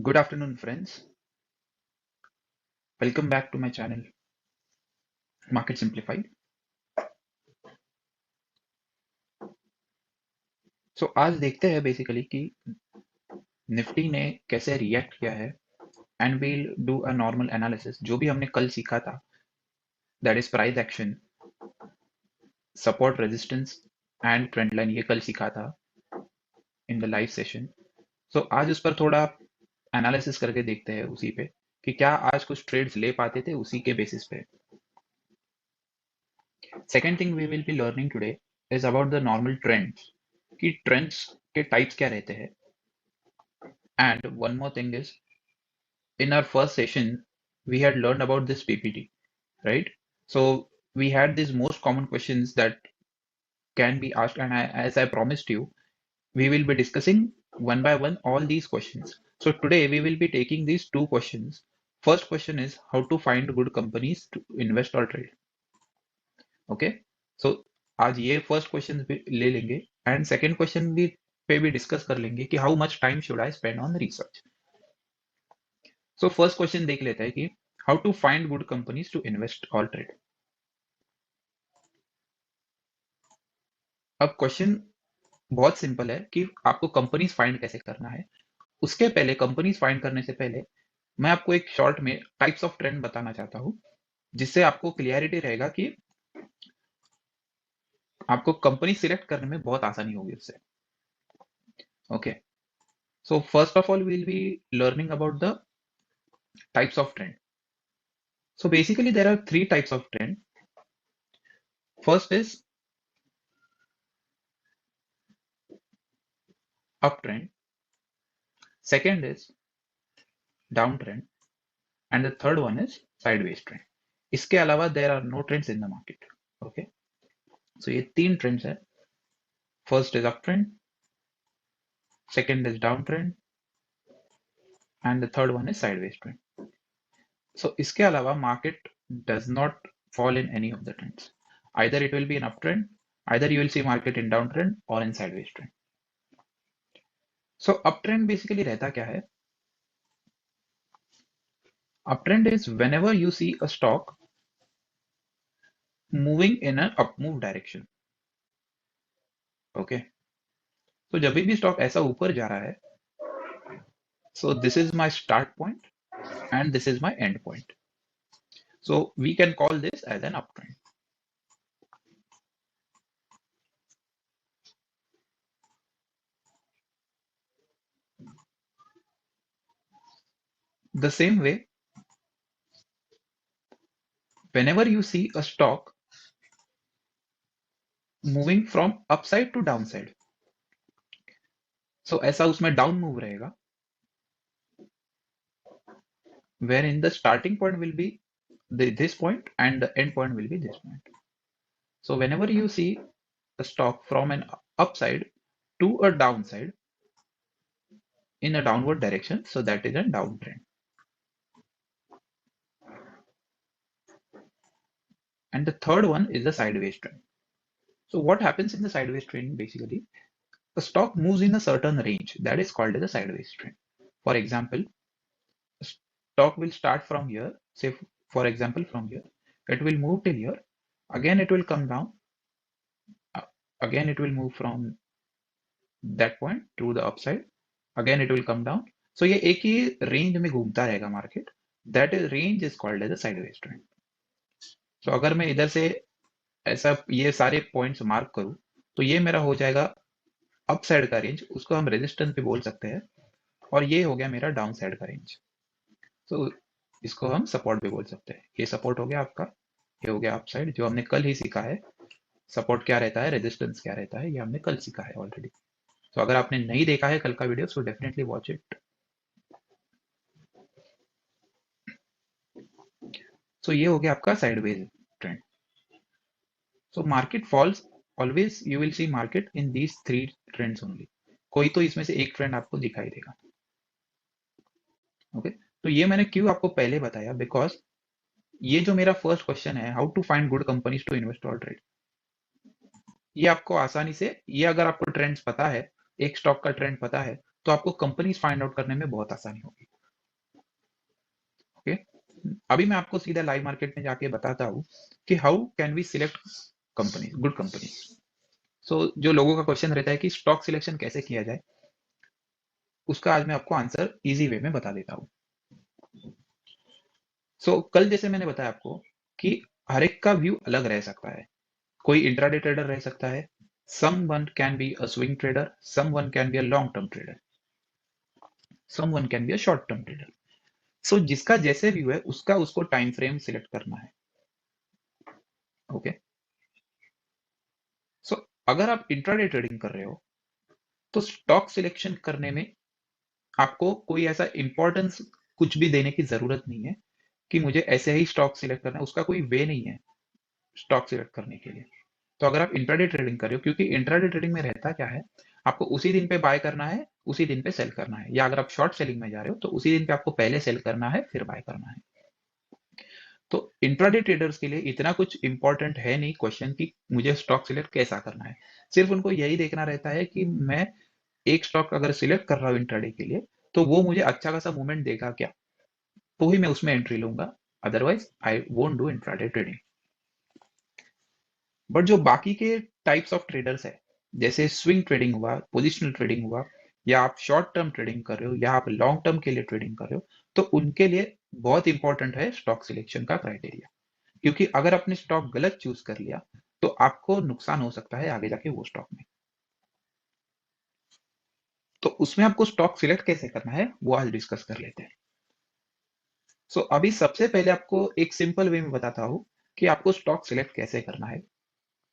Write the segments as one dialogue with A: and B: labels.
A: Good afternoon, friends. Welcome back to my channel, Market Simplified. So आज देखते हैं basically कि निफ्टी ने कैसे रिएक्ट किया है and we'll do a normal analysis जो भी हमने कल सीखा था, that is price action, support resistance and trend line, ये कल सीखा था in the live session. So आज उस पर थोड़ा एनालिसिस करके देखते हैं उसी पे कि क्या आज कुछ ट्रेड्स ले पाते थे उसी के बेसिस पे. Second thing we will be learning today is about the normal trends, कि ट्रेंड्स के टाइप्स क्या रहते हैं. And one more thing is, in our first session, we had learned about this PPT, right? So we had these most common questions that can be asked, and as I promised you, we will be discussing one by one all these questions. So today we will be taking these two questions. First question is how to find good companies to invest or trade. Okay, so आज ये first question भी ले लेंगे and second question भी पे भी discuss कर लेंगे कि how much time should I spend on research. So first question देख लेते हैं कि how to find good companies to invest और ट्रेड. अब क्वेश्चन बहुत सिंपल है कि आपको कंपनीज फाइंड कैसे करना है. उसके पहले, कंपनीज फाइंड करने से पहले, मैं आपको एक शॉर्ट में टाइप्स ऑफ ट्रेंड बताना चाहता हूं, जिससे आपको क्लियरिटी रहेगा कि आपको कंपनी सिलेक्ट करने में बहुत आसानी होगी उससे. Okay, so first of all we will be learning about the types of trend. So basically there are three types of trend. First is uptrend, second is downtrend, and the third one is sideways trend. इसके अलावा there are no trends in the market. Okay, so ये तीन trends है. First is uptrend, second is downtrend, and the third one is sideways trend. So इसके अलावा market does not fall in any of the trends. Either it will be an uptrend, either you will see market in downtrend or in sideways trend. So uptrend basically रहता क्या है? Uptrend is whenever you see a stock moving in an up move direction. Okay, तो जब भी stock ऐसा ऊपर जा रहा है, so this is my start point and this is my end point. So we can call this as an uptrend. The same way, whenever you see a stock moving from upside to downside, so ऐसा उसमें down move रहेगा, wherein the starting point will be this point and the end point will be this point. So whenever you see a stock from an upside to a downside in a downward direction, so that is a downtrend. And the third one is the sideways trend. So what happens in the sideways trend? Basically, the stock moves in a certain range that is called as a sideways trend. For example, stock will start from here, say for example from here, it will move till here, again it will come down, again it will move from that point to the upside, again it will come down. So ये एक ही range में घूमता रहेगा market. That is range is called as a sideways trend. So अगर मैं इधर से ऐसा ये सारे पॉइंट्स मार्क करूं, तो ये मेरा हो जाएगा अप साइड का रेंज, उसको हम रेजिस्टेंस भी बोल सकते हैं, और ये हो गया मेरा डाउन साइड का रेंज. तो इसको हम सपोर्ट भी बोल सकते हैं. ये सपोर्ट हो गया आपका, ये हो गया अप साइड, जो हमने कल ही सीखा है. सपोर्ट क्या रहता है, रेजिस्टेंस क्या रहता है, ये हमने कल सीखा है ऑलरेडी. तो अगर आपने नहीं देखा है कल का video, so definitely watch it. So ये हो गया आपका sideways trend. So market falls, always you will see market in these three trends only. कोई तो इसमें से एक ट्रेंड आपको दिखाई देगा. ओके, तो ये मैंने क्यों आपको पहले बताया, बिकॉज ये जो मेरा फर्स्ट क्वेश्चन है, how to find good companies to invest और ट्रेड, ये आपको आसानी से, ये अगर आपको ट्रेंड्स पता है, एक स्टॉक का ट्रेंड पता है, तो आपको कंपनीज फाइंड आउट करने में बहुत आसानी होगी. अभी मैं आपको सीधा लाइव मार्केट में जाके बताता हूँ कि how can we select company, good company. So जो लोगों का क्वेश्चन रहता है कि स्टॉक सिलेक्शन कैसे किया जाए, उसका आज मैं आपको आंसर इजी वे में बता देता हूँ। सो कल जैसे मैंने बताया आपको कि हर एक का व्यू अलग रह सकता है। कोई इंट्राडे ट्रेडर रह सकता है, someone can be a swing trader, someone can be a long term trader, someone can be a short term trader. So जिसका जैसे व्यू है उसका उसको टाइम फ्रेम सिलेक्ट करना है। ओके, सो अगर आप इंट्राडे ट्रेडिंग कर रहे हो तो स्टॉक सिलेक्शन करने में आपको कोई ऐसा इंपॉर्टेंस कुछ भी देने की जरूरत नहीं है कि मुझे ऐसे ही स्टॉक सिलेक्ट करना है, उसका कोई वे नहीं है स्टॉक सिलेक्ट करने के लिए। तो अगर आप इंट्राडे ट्रेडिंग कर रहे हो, क्योंकि इंट्राडे ट्रेडिंग में रहता क्या है, आपको उसी दिन पे बाय करना है, उसी दिन पे सेल करना है, या अगर आप शॉर्ट सेलिंग में जा रहे हो तो उसी दिन पे आपको पहले सेल करना है फिर बाय करना है। तो इंट्राडे ट्रेडर्स के लिए इतना कुछ इंपॉर्टेंट है नहीं क्वेश्चन कि मुझे स्टॉक सिलेक्ट कैसा करना है। सिर्फ उनको यही देखना रहता है कि मैं एक स्टॉक अगर सिलेक्ट कर रहा हूँ इंट्राडे के लिए तो वो मुझे अच्छा खासा मूवमेंट देगा क्या, तो ही मैं उसमें एंट्री लूंगा, otherwise I won't do intraday trading. But जो बाकी के टाइप्स ऑफ ट्रेडर्स है, जैसे स्विंग ट्रेडिंग हुआ, पोजिशनल ट्रेडिंग हुआ, या आप शॉर्ट टर्म ट्रेडिंग कर रहे हो, या आप लॉन्ग टर्म के लिए ट्रेडिंग कर रहे हो, तो उनके लिए बहुत इंपॉर्टेंट है स्टॉक सिलेक्शन का क्राइटेरिया। क्योंकि अगर आपने स्टॉक गलत चूज कर लिया तो आपको नुकसान हो सकता है आगे जाके वो स्टॉक में। तो उसमें आपको स्टॉक सिलेक्ट कैसे करना है वो आज डिस्कस कर लेते हैं। सो अभी सबसे पहले आपको एक सिंपल वे में बताता हूँ कि आपको स्टॉक सिलेक्ट कैसे करना है।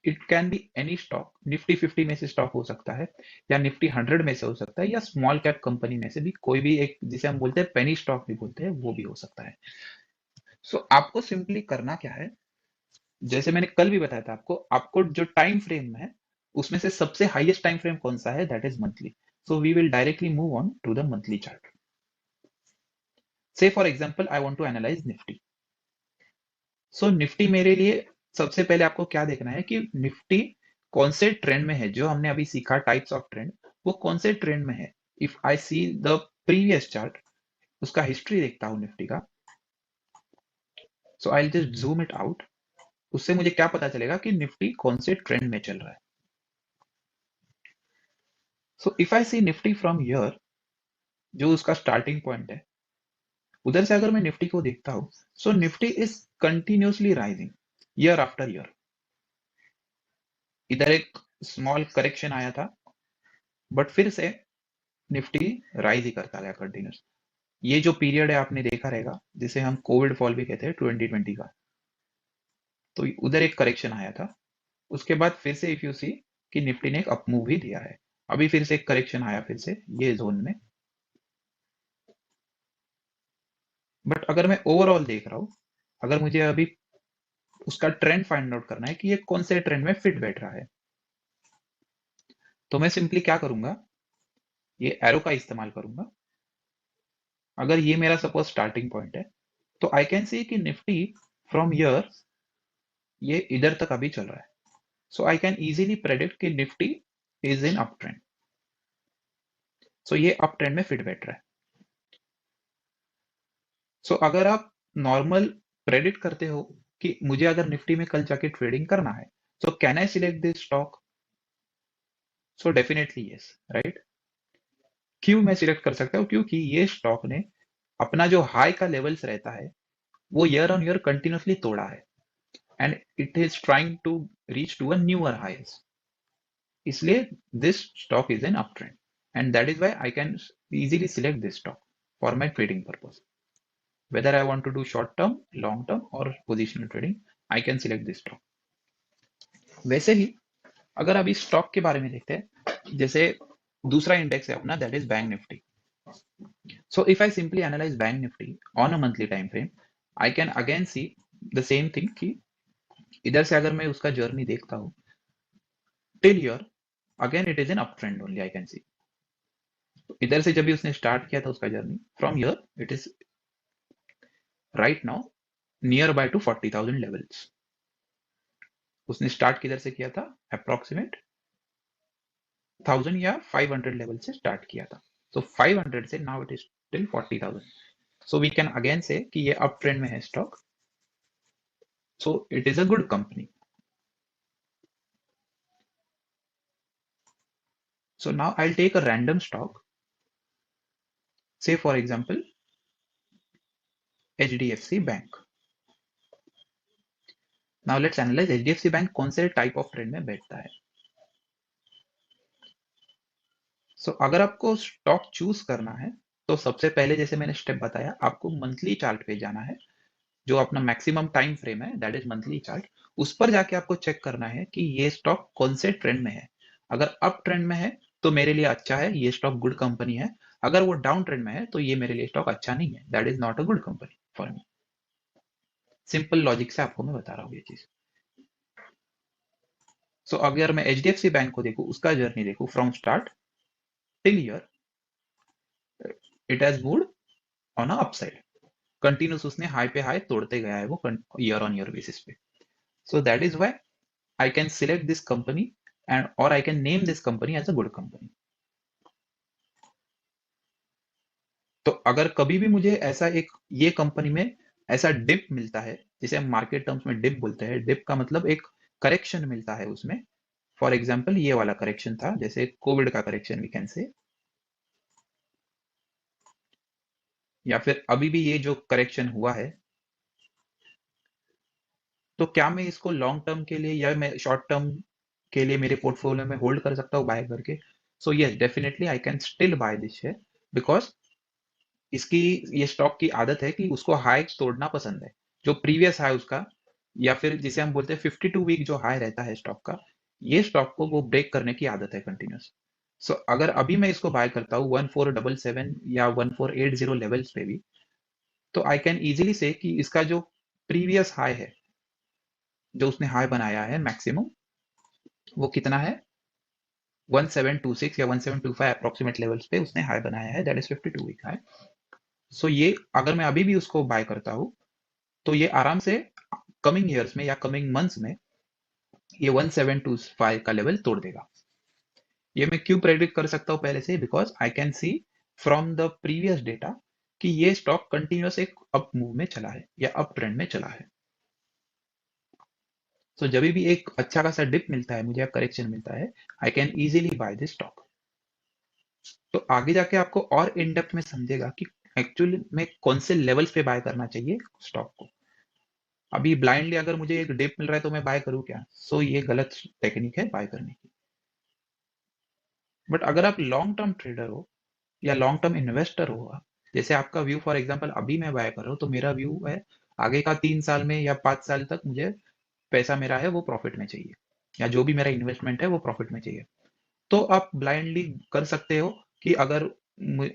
A: It can be any stock, Nifty 50 में से स्टॉक हो सकता है, या निफ्टी 100 में से हो सकता है, या स्मॉल कैप कंपनी में से भी कोई भी एक, जिसे हम बोलते हैं पेनी स्टॉक भी बोलते हैं, वो भी हो सकता है। सो आपको सिंपली करना क्या है, जैसे मैंने कल भी बताया था आपको जो टाइम फ्रेम है उसमें से सबसे हाईएस्ट टाइम फ्रेम कौन सा है, that is monthly. So we will directly move on to the monthly chart. Say for example I want to analyze Nifty. So Nifty मेरे लिए सबसे पहले आपको क्या देखना है कि निफ्टी कौन से ट्रेंड में है, जो हमने अभी सीखा टाइप्स ऑफ ट्रेंड, वो कौन से ट्रेंड में है। If I see the previous chart, उसका हिस्ट्री देखता हूं निफ्टी का, so I just zoom it out. उससे मुझे क्या पता चलेगा कि निफ्टी कौन से ट्रेंड में चल रहा है। So if I see Nifty from here, जो उसका स्टार्टिंग पॉइंट है, उधर से अगर मैं निफ्टी को देखता हूं, so Nifty is continuously rising year after year. इधर एक स्मॉल करेक्शन आया था, बट फिर से निफ्टी राइज ही करता गया कंटिन्यूस। ये जो पीरियड है आपने देखा रहेगा, जिसे हम कोविड फॉल भी कहते हैं 2020 का, तो उधर एक करेक्शन आया था। उसके बाद फिर से इफ यू सी कि निफ्टी ने एक अप मूव ही दिया है। अभी फिर से एक करेक्शन आया फिर से ये जोन में। बट अगर मैं ओवरऑल देख रहा हूं, अगर मुझे अभी उसका ट्रेंड फाइंड आउट करना है कि ये कौन से ट्रेंड में फिट बैठ रहा है, तो मैं सिंपली क्या करूंगा, ये एरो का इस्तेमाल करूंगा। अगर ये मेरा सपोज स्टार्टिंग पॉइंट है, तो आई कैन सी कि निफ्टी फ्रॉम ईयर ये इधर तक अभी चल रहा है। So I can easily predict कि Nifty is in up trend. So ये अप ट्रेंड में फिट बैठ रहा है। सो अगर आप नॉर्मल प्रेडिक्ट करते हो कि मुझे अगर निफ्टी में कल जाके ट्रेडिंग करना है, so can I select this stock, so definitely yes, right. क्यों मैं सिलेक्ट कर सकता हूँ, क्योंकि ये स्टॉक ने अपना जो हाई का लेवल्स रहता है वो ईयर ऑन ईयर कंटिन्यूसली तोड़ा है, and it is trying to reach to a newer highs. इसलिए this stock is in up trend, and that is why I can easily select this stock for my trading purpose. whether I want to do short term, long term or positional trading, I can select this stock. वैसे ही अगर अभी stock के बारे में देखते हैं, जैसे दूसरा इंडेक्स है अपना, that is bank Nifty. So if I simply analyse bank Nifty on a monthly time frame, I can again see the same thing कि इधर से अगर मैं उसका जर्नी देखता हूँ till year, again it is an up trend only, I can see. इधर से जब भी उसने स्टार्ट किया था उसका journey from year, it is right now near by two 40,000 levels. उसने स्टार्ट किधर से किया था, अप्रोक्सीमेट 1000 या 500 लेवल से स्टार्ट किया था। सो 500 से now it is till 40,000। So we can again say कि ये अप ट्रेंड में है stock, so it is a good company. So now I'll take a random stock, say for example HDFC Bank. Now let's analyze HDFC Bank कौन से type of trend में बैठता है. So अगर आपको स्टॉक चूज करना है तो सबसे पहले जैसे मैंने स्टेप बताया, आपको मंथली चार्ट पे जाना है, जो अपना मैक्सिमम टाइम फ्रेम है दैट इज मंथली चार्ट. उस पर जाके आपको चेक करना है कि ये स्टॉक कौन से ट्रेंड में है. अगर अप ट्रेंड में है तो मेरे लिए अच्छा है, ये स्टॉक गुड कंपनी है. अगर वो डाउन ट्रेंड में है तो ये मेरे लिए स्टॉक अच्छा नहीं है, that is not a good company for me. Simple logic से आपको मैं बता रहा हूँ ये चीज. सो अगर मैं एचडीएफसी बैंक को देखूं, उसका जर्नी देखूं from start till year, it has moved on a upside. Continuous उसने हाई पे हाई तोड़ते गया है वो ईयर ऑन ईयर बेसिस पे. सो that is why I can select this company and or I can name this company as a good company. तो अगर कभी भी मुझे ऐसा एक ये कंपनी में ऐसा डिप मिलता है, जिसे हम मार्केट टर्म्स में डिप बोलते हैं, डिप का मतलब एक करेक्शन मिलता है उसमें. फॉर एग्जांपल ये वाला करेक्शन था, जैसे कोविड का करेक्शन वी कैन से, या फिर अभी भी ये जो करेक्शन हुआ है, तो क्या मैं इसको लॉन्ग टर्म के लिए या मैं शॉर्ट टर्म के लिए मेरे पोर्टफोलियो में होल्ड कर सकता हूँ बाय करके. So yes, definitely I can still buy this share, because इसकी ये स्टॉक की आदत है कि उसको हाई तोड़ना पसंद है, जो प्रीवियस हाई उसका, या फिर जिसे हम बोलते हैं 52 वीक जो हाई रहता है स्टॉक का, ये स्टॉक को वो ब्रेक करने की आदत है कंटिन्यूस. सो अगर अभी मैं इसको बाय करता हूँ 1477 या 1480 लेवल्स पे भी, तो आई कैन इजीली से कि इसका जो प्रीवियस हाई है, जो उसने हाई बनाया है मैक्सिमम, वो कितना है, 1726 या 1725 अप्रोक्सीमेट लेवल्स पे उसने हाई बनाया है, दैट इज 52 वीक हाई. सो ये अगर मैं अभी भी उसको बाय करता हूँ, तो ये आराम से कमिंग ईयर्स में या कमिंग मंथ्स में ये 1725 का लेवल तोड़ देगा. ये मैं क्यों प्रेडिक्ट कर सकता हूँ पहले से, because I can see from the previous data कि ये स्टॉक कंटिन्यूस एक अप मूव में चला है या अप ट्रेंड में चला है. सो जब भी एक अच्छा खासा डिप मिलता है मुझे या करेक्शन मिलता है, I can easily buy this stock. तो आगे जाके आपको और इन डेप्थ में समझेगा कि एक्चुअली में कौन से लेवल्स पे बाय करना चाहिए स्टॉक को. अभी ब्लाइंडली अगर मुझे एक डिप मिल रहा है तो मैं बाय करूं क्या, सो ये गलत टेक्निक है बाय करने की. बट अगर आप लॉन्ग टर्म ट्रेडर हो या लॉन्ग टर्म इन्वेस्टर हो, जैसे आपका व्यू फॉर एग्जांपल अभी मैं बाय कर रहा हूँ, तो मेरा व्यू है आगे का 3 साल में या 5 साल तक मुझे पैसा मेरा है वो प्रॉफिट में चाहिए, या जो भी मेरा इन्वेस्टमेंट है वो प्रॉफिट में चाहिए. तो आप ब्लाइंडली कर सकते हो कि अगर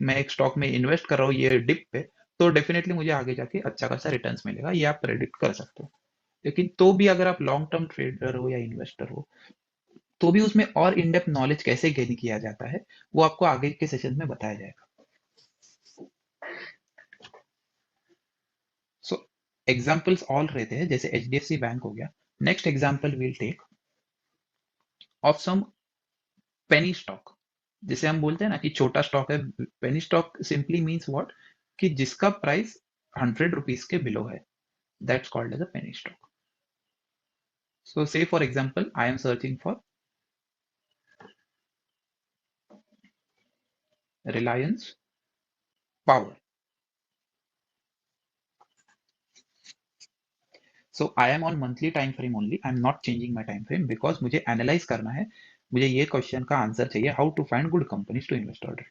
A: मैं एक स्टॉक में इन्वेस्ट कर रहा हूँ ये डिप पे, तो डेफिनेटली मुझे आगे जाके अच्छा खासा रिटर्न्स मिलेगा, ये आप प्रेडिक्ट कर सकते हो. लेकिन तो भी अगर आप लॉन्ग टर्म ट्रेडर हो या इन्वेस्टर हो, तो भी उसमें और इन डेप्थ नॉलेज कैसे गेन किया जाता है, वो आपको आगे के सेशन में बताया जाएगा. सो एग्जाम्पल्स ऑल रहते हैं, जैसे एचडीएफसी बैंक हो गया. Next example will take of some penny stock. जिसे हम बोलते हैं ना कि छोटा स्टॉक है. Penny stock simply means what, कि जिसका प्राइस 100 रुपीज के बिलो है, that's called as a penny stock. So say for example I am searching for Reliance power. So I am on monthly time frame only, I am not changing my time frame, because मुझे analyze करना है, मुझे ये question का answer चाहिए, how to find good companies to invest order.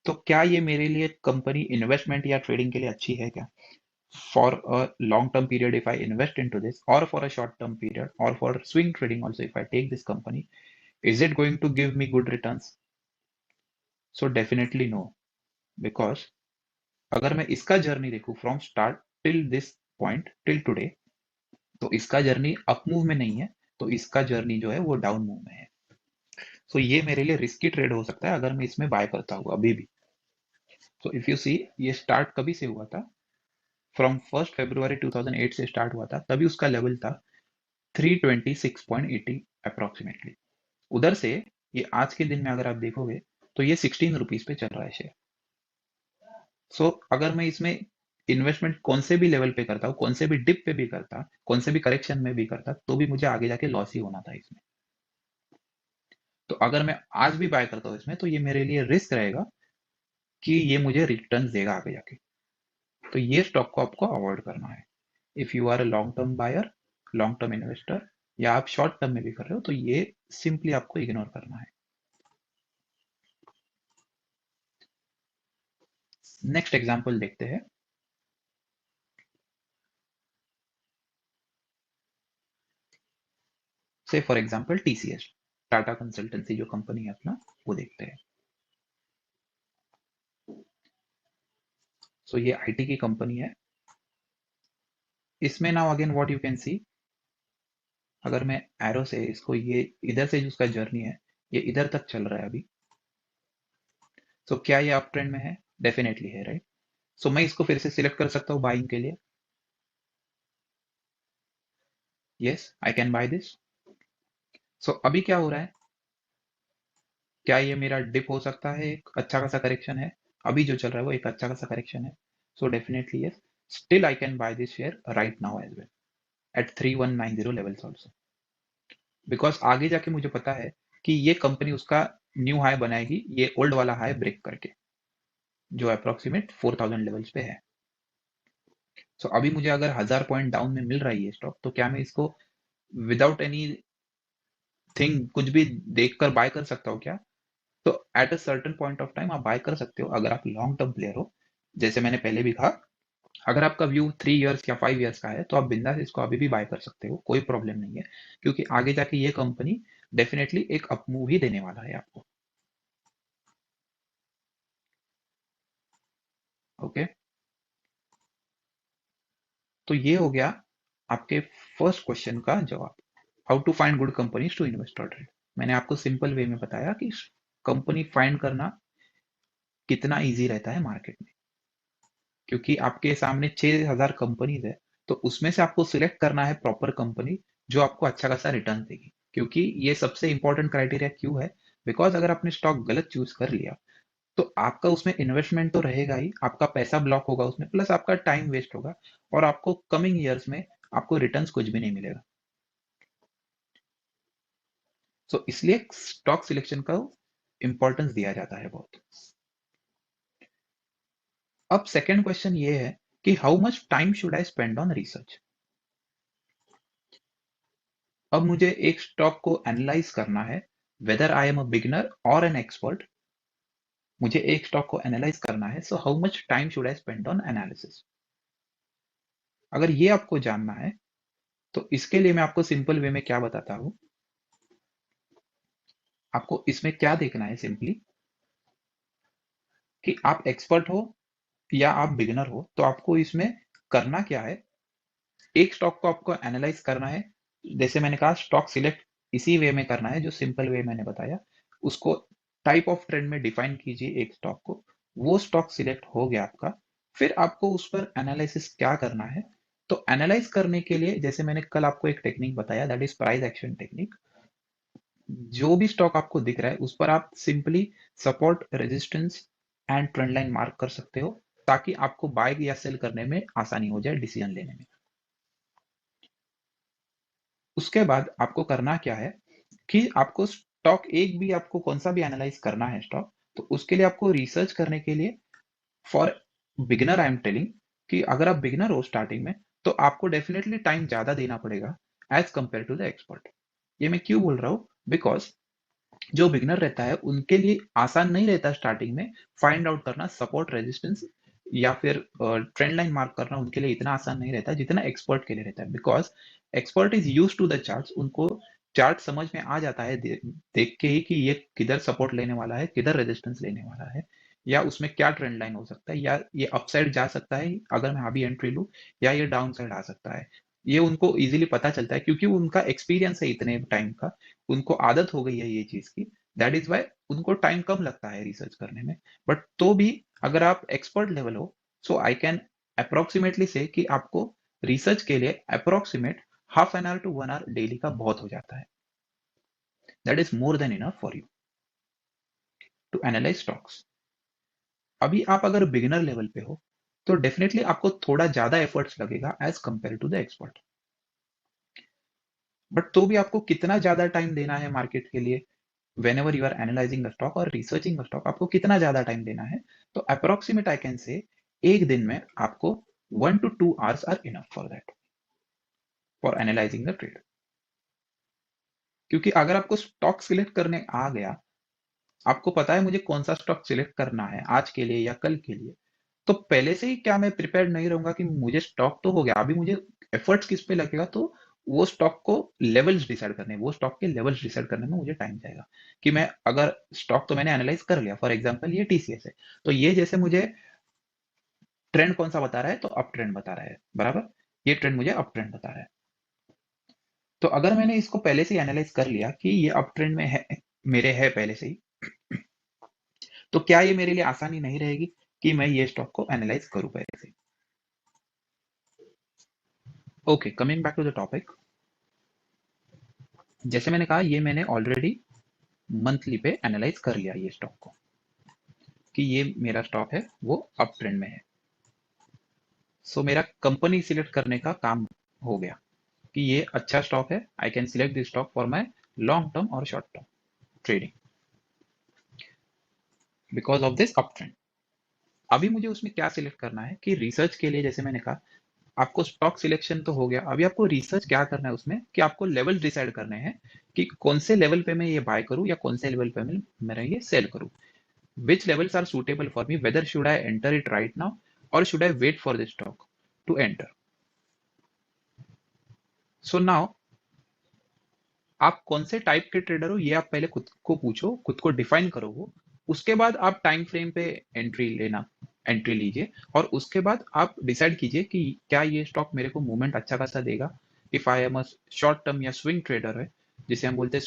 A: तो क्या ये मेरे लिए कंपनी इन्वेस्टमेंट या ट्रेडिंग के लिए अच्छी है क्या, for a long term period if I invest into this, or for a short term period, or for swing trading also if I take this company, is it going to give me good returns? So definitely no, because अगर मैं इसका journey देखूं from start till this point till today, तो इसका journey up move में नहीं है, तो इसका जर्नी जो है वो डाउन मूव में है. सो ये मेरे लिए रिस्की ट्रेड हो सकता है अगर मैं इसमें बाय करता हूँ अभी भी. सो इफ यू सी, ये स्टार्ट कभी से हुआ था, फ्रॉम 1 फरवरी 2008 से स्टार्ट हुआ था, तभी उसका लेवल था 326.80 अप्रोक्सीमेटली. उधर से ये आज के दिन में अगर आप देखोगे तो ये 16 रुपीज पे चल रहा है शेयर. अगर मैं इसमें इन्वेस्टमेंट कौन से भी लेवल पे करता हूँ, कौन से भी डिप पे भी करता, कौन से भी करेक्शन में भी करता, तो भी मुझे आगे जाके लॉस ही होना था इसमें। तो अगर मैं आज भी बाय करता हूँ इसमें, तो ये मेरे लिए रिस्क रहेगा कि ये मुझे रिटर्न देगा आगे जाके। तो ये स्टॉक को आपको अवॉइड करना है। If you are a long term buyer, long term investor, या आप शॉर्ट टर्म में भी कर रहे हो, तो ये सिंपली आपको इग्नोर करना है। नेक्स्ट एग्जांपल देखते हैं। से for example TCS, Tata consultancy जो कंपनी है अपना, वो देखते हैं। ये आईटी की कंपनी है। इसमें now again what you can see, अगर मैं एरो से इसको, ये इधर से जो उसका जर्नी है, ये इधर तक चल रहा है अभी। क्या ये अप ट्रेंड में है? डेफिनेटली है, राइट? मैं इसको फिर से सिलेक्ट कर सकता हूँ बाइंग के लिए। Yes, I can buy this. अभी क्या हो रहा है? क्या ये मेरा डिप हो सकता है? एक अच्छा खासा करेक्शन है अभी जो चल रहा है, वो एक अच्छा खासा करेक्शन है। Definitely yes, still I can buy this share right now as well at 3190 levels also, because आगे जाके मुझे पता है कि ये कंपनी उसका न्यू हाई बनाएगी, ये ओल्ड वाला हाई ब्रेक करके, जो अप्रोक्सीमेट 4000 लेवल्स पे है। अभी मुझे अगर 1000 पॉइंट डाउन में मिल रहा है ये स्टॉक, तो क्या मैं इसको विदाउट एनी थिंग कुछ भी देखकर बाय कर सकता हूँ क्या? तो at a certain point of time आप बाय कर सकते हो, अगर आप लॉन्ग टर्म प्लेयर हो। जैसे मैंने पहले भी कहा, अगर आपका व्यू 3 इयर्स या 5 इयर्स का है, तो आप बिंदास इसको अभी भी बाय कर सकते हो, कोई प्रॉब्लम नहीं है, क्योंकि आगे जाके ये कंपनी डेफिनेटली एक अप मूव ही देने वाला है आपको। ओके, तो ये हो गया आपके फर्स्ट क्वेश्चन का जवाब, how to find good companies to invest और ट्रेड। मैंने आपको सिंपल वे में बताया कि कंपनी फाइंड करना कितना इजी रहता है मार्केट में, क्योंकि आपके सामने 6000 कंपनीज है, तो उसमें से आपको सिलेक्ट करना है प्रॉपर कंपनी जो आपको अच्छा खासा रिटर्न देगी। क्योंकि ये सबसे इंपॉर्टेंट क्राइटेरिया क्यों है? बिकॉज अगर आपने स्टॉक गलत चूज कर लिया, तो आपका उसमें इन्वेस्टमेंट तो रहेगा ही, आपका पैसा ब्लॉक होगा उसमें, प्लस आपका टाइम वेस्ट होगा, और आपको कमिंग ईयर्स में आपको रिटर्न्स कुछ भी नहीं मिलेगा। इसलिए स्टॉक सिलेक्शन का इंपॉर्टेंस दिया जाता है बहुत। अब सेकंड क्वेश्चन ये है कि how much time should I spend on research. अब मुझे एक स्टॉक को एनालाइज करना है, whether I am a beginner और एन एक्सपर्ट, मुझे एक स्टॉक को एनालाइज करना है। How much time should I spend on analysis? अगर ये आपको जानना है, तो इसके लिए मैं आपको सिंपल वे में क्या बताता हूं। आपको इसमें क्या देखना है सिंपली, कि आप एक्सपर्ट हो या आप बिगिनर हो, तो आपको इसमें करना क्या है। एक स्टॉक को आपको एनालाइज करना है, जैसे मैंने कहा स्टॉक सिलेक्ट इसी वे में करना है जो सिंपल वे मैंने बताया, उसको टाइप ऑफ ट्रेंड में डिफाइन कीजिए एक स्टॉक को। वो स्टॉक सिलेक्ट हो गया आपका, फिर आपको उस पर एनालिसिस क्या करना है। तो एनालाइज करने के लिए, जैसे मैंने कल आपको एक टेक्निक बताया, that is price action technique. जो भी स्टॉक आपको दिख रहा है उस पर आप simply support, resistance and trend line mark कर सकते हो, ताकि आपको बाय या सेल करने में आसानी हो जाए, डिसीजन लेने में। उसके बाद आपको करना क्या है, कि आपको स्टॉक एक भी, आपको कौन सा भी एनालाइज करना है स्टॉक, तो उसके लिए आपको रिसर्च करने के लिए, for beginner I am telling, कि अगर आप बिगिनर हो स्टार्टिंग में, तो आपको डेफिनेटली टाइम ज्यादा देना पड़ेगा as compare to the expert. ये मैं क्यों बोल रहा हूँ? बिकॉज जो बिगनर रहता है उनके लिए आसान नहीं रहता स्टार्टिंग में फाइंड आउट करना सपोर्ट, रेजिस्टेंस या फिर ट्रेंड लाइन मार्क करना, उनके लिए इतना आसान नहीं रहता जितना एक्सपर्ट के लिए रहता है। Because expert is use to the charts, उनको चार्ट समझ में आ जाता है देख के ही कि ये किधर सपोर्ट लेने वाला है, किधर रेजिस्टेंस लेने वाला है, या उसमें क्या ट्रेंड लाइन हो सकता है, या ये अपसाइड जा सकता है अगर मैं अभी एंट्री लूं, या ये डाउन साइड आ सकता है। ये उनको इजीली पता चलता है, क्योंकि उनका एक्सपीरियंस है इतने टाइम का, उनको आदत हो गई है ये चीज की। दैट इज वाई उनको टाइम कम लगता है रिसर्च करने में। बट तो भी अगर आप एक्सपर्ट लेवल हो, आई कैन अप्रोक्सीमेटली से कि आपको रिसर्च के लिए approximate half an hour to 1 hour daily का बहुत हो जाता है। That is more than enough for you to analyse stocks. अभी आप अगर बिगिनर लेवल पे हो तो डेफिनेटली आपको थोड़ा ज्यादा एफर्ट्स लगेगा as compare to the expert, but तो भी आपको कितना ज्यादा टाइम देना है मार्केट के लिए, whenever you are analysing the stock और रिसर्चिंग द स्टॉक, आपको कितना ज्यादा टाइम देना है? तो अप्रोक्सीमेट आई कैन से एक दिन में आपको 1 to 2 hours are enough for that, for analysing the trade. क्योंकि अगर आपको स्टॉक सिलेक्ट करने आ गया, आपको पता है मुझे कौन सा स्टॉक सिलेक्ट करना है आज के लिए या कल के लिए, तो पहले से ही क्या मैं प्रिपेयर्ड नहीं रहूंगा कि मुझे स्टॉक तो हो गया, अभी मुझे एफर्ट्स किस पे लगेगा? तो वो स्टॉक को लेवल्स डिसाइड करने, वो स्टॉक के लेवल्स डिसाइड करने में मुझे टाइम जाएगा। कि मैं अगर स्टॉक तो मैंने एनालाइज कर लिया, फॉर एग्जांपल ये टीसीएस है, तो ये जैसे मुझे ट्रेंड कौन सा बता रहा है? तो अप ट्रेंड बता रहा है, बराबर, ये ट्रेंड मुझे अप ट्रेंड बता रहा है। तो अगर मैंने इसको पहले से एनालाइज कर लिया कि ये अप ट्रेंड में है, मेरे है पहले से ही, तो क्या ये मेरे लिए आसानी नहीं रहेगी कि मैं ये स्टॉक को एनालाइज करूं पहले से? Okay, coming back to the topic, जैसे मैंने कहा ये मैंने ऑलरेडी मंथली पे एनालाइज कर लिया ये स्टॉक को कि ये मेरा स्टॉक है वो अप ट्रेंड में है। सो मेरा कंपनी सिलेक्ट करने का काम हो गया कि ये अच्छा स्टॉक है, I can select this stock for my long term और short term trading because of this up trend. अभी मुझे उसमें क्या सिलेक्ट करना है कि रिसर्च के लिए, जैसे मैंने कहा आपको स्टॉक सिलेक्शन तो हो गया, अभी आपको रिसर्च क्या करना है उसमें कि आपको लेवल डिसाइड करने हैं कि कौन से लेवल पे मैं ये बाय करूं या कौन से लेवल पे मैं ये सेल करूं, which levels are suitable for me, whether should I enter it right now or should I wait for the stock to enter. So now आप कौन से टाइप के ट्रेडर हो ये आप पहले खुद को पूछो, खुद को डिफाइन करो वो, उसके बाद आप टाइम फ्रेम पे एंट्री लीजिए और उसके बाद आप डिसाइड कीजिए कि क्या ये स्टॉक मेरे को मूवमेंट अच्छा खासा देगा। If I am a short term या स्विंग ट्रेडर है, जिसे हम बोलते हैं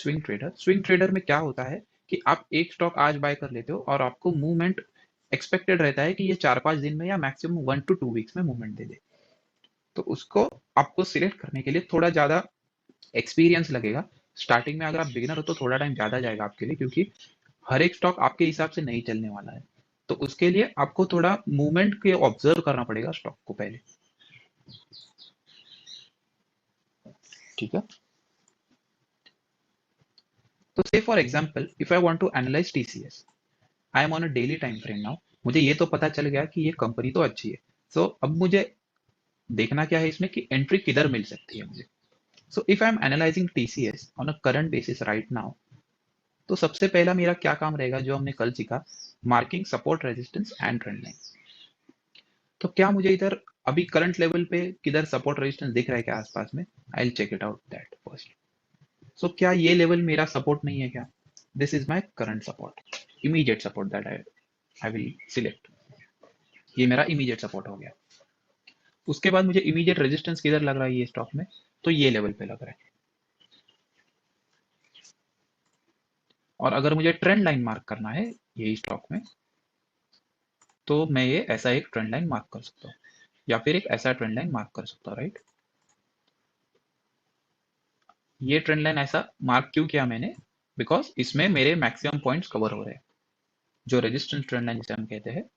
A: स्विंग ट्रेडर में क्या होता है कि आप एक स्टॉक आज बाय कर लेते हो और आपको मूवमेंट एक्सपेक्टेड रहता है कि ये 4-5 दिन में या मैक्सिमम 1 to 2 वीक्स में मूवमेंट दे दे। तो उसको आपको सिलेक्ट करने के लिए थोड़ा ज्यादा एक्सपीरियंस लगेगा। स्टार्टिंग में अगर आप बिगिनर हो तो थोड़ा टाइम ज्यादा जाएगा आपके लिए, क्योंकि हर एक स्टॉक आपके हिसाब से नहीं चलने वाला है। तो उसके लिए आपको थोड़ा मूवमेंट के ऑब्जर्व करना पड़ेगा स्टॉक को पहले, ठीक है? तो say for example if I want to analyse TCS, I am on a daily time frame now, मुझे ये तो पता चल गया कि ये कंपनी तो अच्छी है। सो अब मुझे देखना क्या है इसमें कि एंट्री किधर मिल सकती है मुझे। सो if I M analysing TCS on a current basis right now, तो सबसे पहला मेरा क्या काम रहेगा जो हमने कल सीखा, marking support resistance and trend line. तो क्या मुझे इधर अभी करंट लेवल पे किधर सपोर्ट रेजिस्टेंस दिख रहा है क्या आसपास में? I will check it out that first. So क्या ये लेवल मेरा सपोर्ट नहीं है क्या? This is my current support, immediate support that I will select. ये मेरा इमीडिएट सपोर्ट हो गया। उसके बाद मुझे इमीडिएट रेजिस्टेंस किधर लग रहा है ये स्टॉक में? तो ये लेवल पे लग रहा है। और अगर मुझे ट्रेंड लाइन मार्क करना है यही स्टॉक में, तो मैं ये ऐसा एक ट्रेंड लाइन मार्क कर सकता हूँ या फिर एक ऐसा ट्रेंड लाइन मार्क कर सकता हूँ, राइट? ये ट्रेंड लाइन ऐसा मार्क क्यों किया मैंने? बिकॉज इसमें मेरे मैक्सिमम पॉइंट्स कवर हो रहे हैं। जो रेजिस्टेंस ट्रेंड लाइन जिसे हम कहते हैं,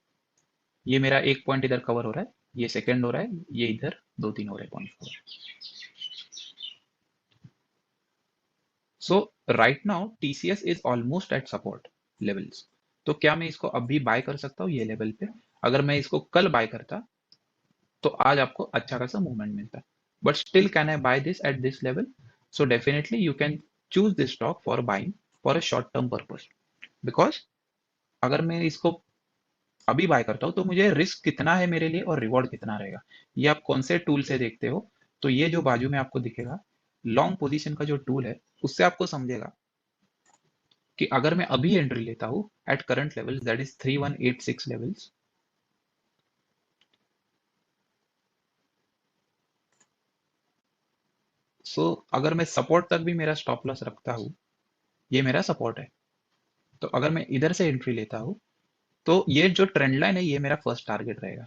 A: ये मेरा एक पॉइंट इधर कवर हो रहा है, ये सेकंड हो रहा है, ये इधर 2-3 हो रहे point. So right now TCS is almost eight support levels. तो क्या मैं इसको अभी बाय कर सकता हूँ ये लेवल पे? अगर मैं इसको कल बाय करता तो आज आपको अच्छा खासा मूवमेंट मिलता, but still can I buy this at this level? So definitely you can choose this stock for buying for a short term purpose, because अगर मैं इसको अभी बाय करता हूँ तो मुझे रिस्क कितना है मेरे लिए और रिवॉर्ड कितना रहेगा, ये आप कौन से टूल से देखते हो? तो ये जो बाजू में आपको दिखेगा लॉन्ग पोजीशन का जो टूल है, उससे आपको समझेगा कि अगर मैं अभी एंट्री लेता हूँ at current level that is 3186 levels, so अगर मैं सपोर्ट तक भी मेरा स्टॉप लॉस रखता हूँ, ये मेरा सपोर्ट है, तो अगर मैं इधर से एंट्री लेता हूँ तो ये जो ट्रेंड लाइन है ये मेरा फर्स्ट टारगेट रहेगा।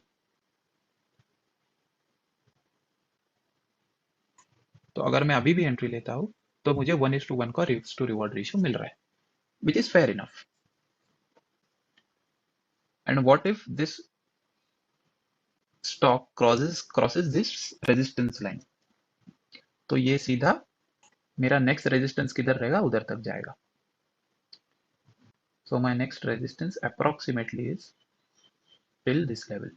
A: तो अगर मैं अभी भी एंट्री लेता हूँ तो मुझे 1:1 का रिस्क टू रिवॉर्ड रेशियो मिल रहा है, which is fair enough. And what if this stock crosses this resistance line, तो ये सीधा मेरा नेक्स्ट रेजिस्टेंस किधर रहेगा, उधर तक जाएगा. So my next resistance approximately is till this level.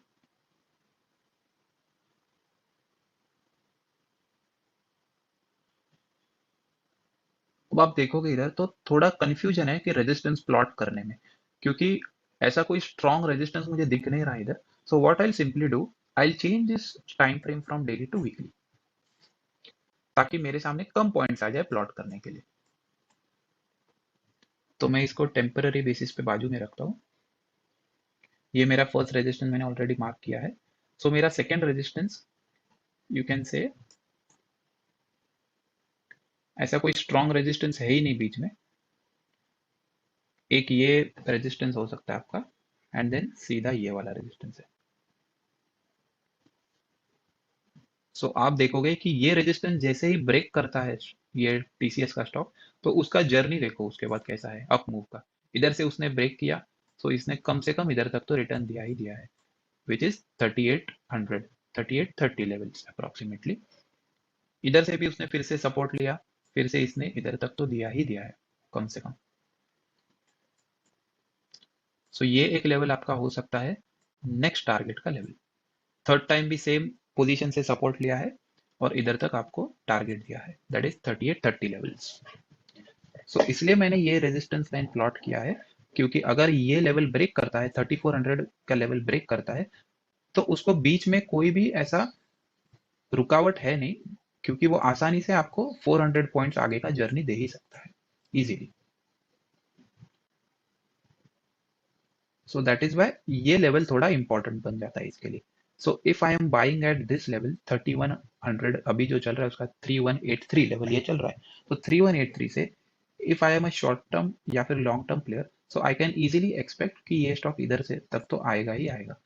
A: अब आप देखोगे इधर तो थोड़ा कंफ्यूजन है कि रेजिस्टेंस प्लॉट करने में, क्योंकि ऐसा कोई स्ट्रॉन्ग रेजिस्टेंस मुझे दिख नहीं रहा इधर. So what I simply do, I change this time frame from daily to weekly, ताकि मेरे सामने कम पॉइंट्स आ जाए प्लॉट करने के लिए. तो मैं इसको टेम्पररी बेसिस पे बाजू में रखता हूँ. ये मेरा फर्स्ट रेजिस्टेंस मैंने ऑलरेडी मार्क किया है. सो मेरा second resistance, you can say ऐसा कोई स्ट्रॉन्ग रेजिस्टेंस है ही नहीं बीच में. एक ये रेजिस्टेंस हो सकता है आपका, एंड देन सीधा ये वाला रेजिस्टेंस है. सो आप देखोगे कि ये रेजिस्टेंस जैसे ही ब्रेक करता है ये टीसीएस का स्टॉक, तो उसका जर्नी देखो उसके बाद कैसा है अप मूव का. इधर से उसने ब्रेक किया, सो इसने कम से कम इधर तक तो रिटर्न दिया ही दिया है, विच इज 3800, 3830 लेवल्स अप्रोक्सीमेटली. इधर से भी उसने फिर से सपोर्ट लिया, फिर से इसने इधर तक तो दिया ही दिया है कम से कम. सो ये एक लेवल आपका हो सकता है नेक्स्ट टारगेट का लेवल. थर्ड टाइम भी सेम पोजीशन से सपोर्ट लिया है और इधर तक आपको टारगेट दिया है, दैट इज 3830 लेवल्स. सो इसलिए मैंने ये रेजिस्टेंस लाइन प्लॉट किया है, क्योंकि अगर ये लेवल ब्रेक करता है, 3400 का लेवल ब्रेक करता है, तो उसको बीच में कोई भी ऐसा रुकावट है नहीं, क्योंकि वो आसानी से आपको 400 पॉइंट्स आगे का जर्नी दे ही सकता है easily. So that is why ये लेवल थोड़ा इंपॉर्टेंट बन जाता है इसके लिए. So if I am buying at this level 3100, अभी जो चल रहा है उसका 3183 लेवल ये चल रहा है, तो 3183 से if I am a short term या फिर long term player, so I can easily expect कि ये स्टॉक इधर से तक तो आएगा ही आएगा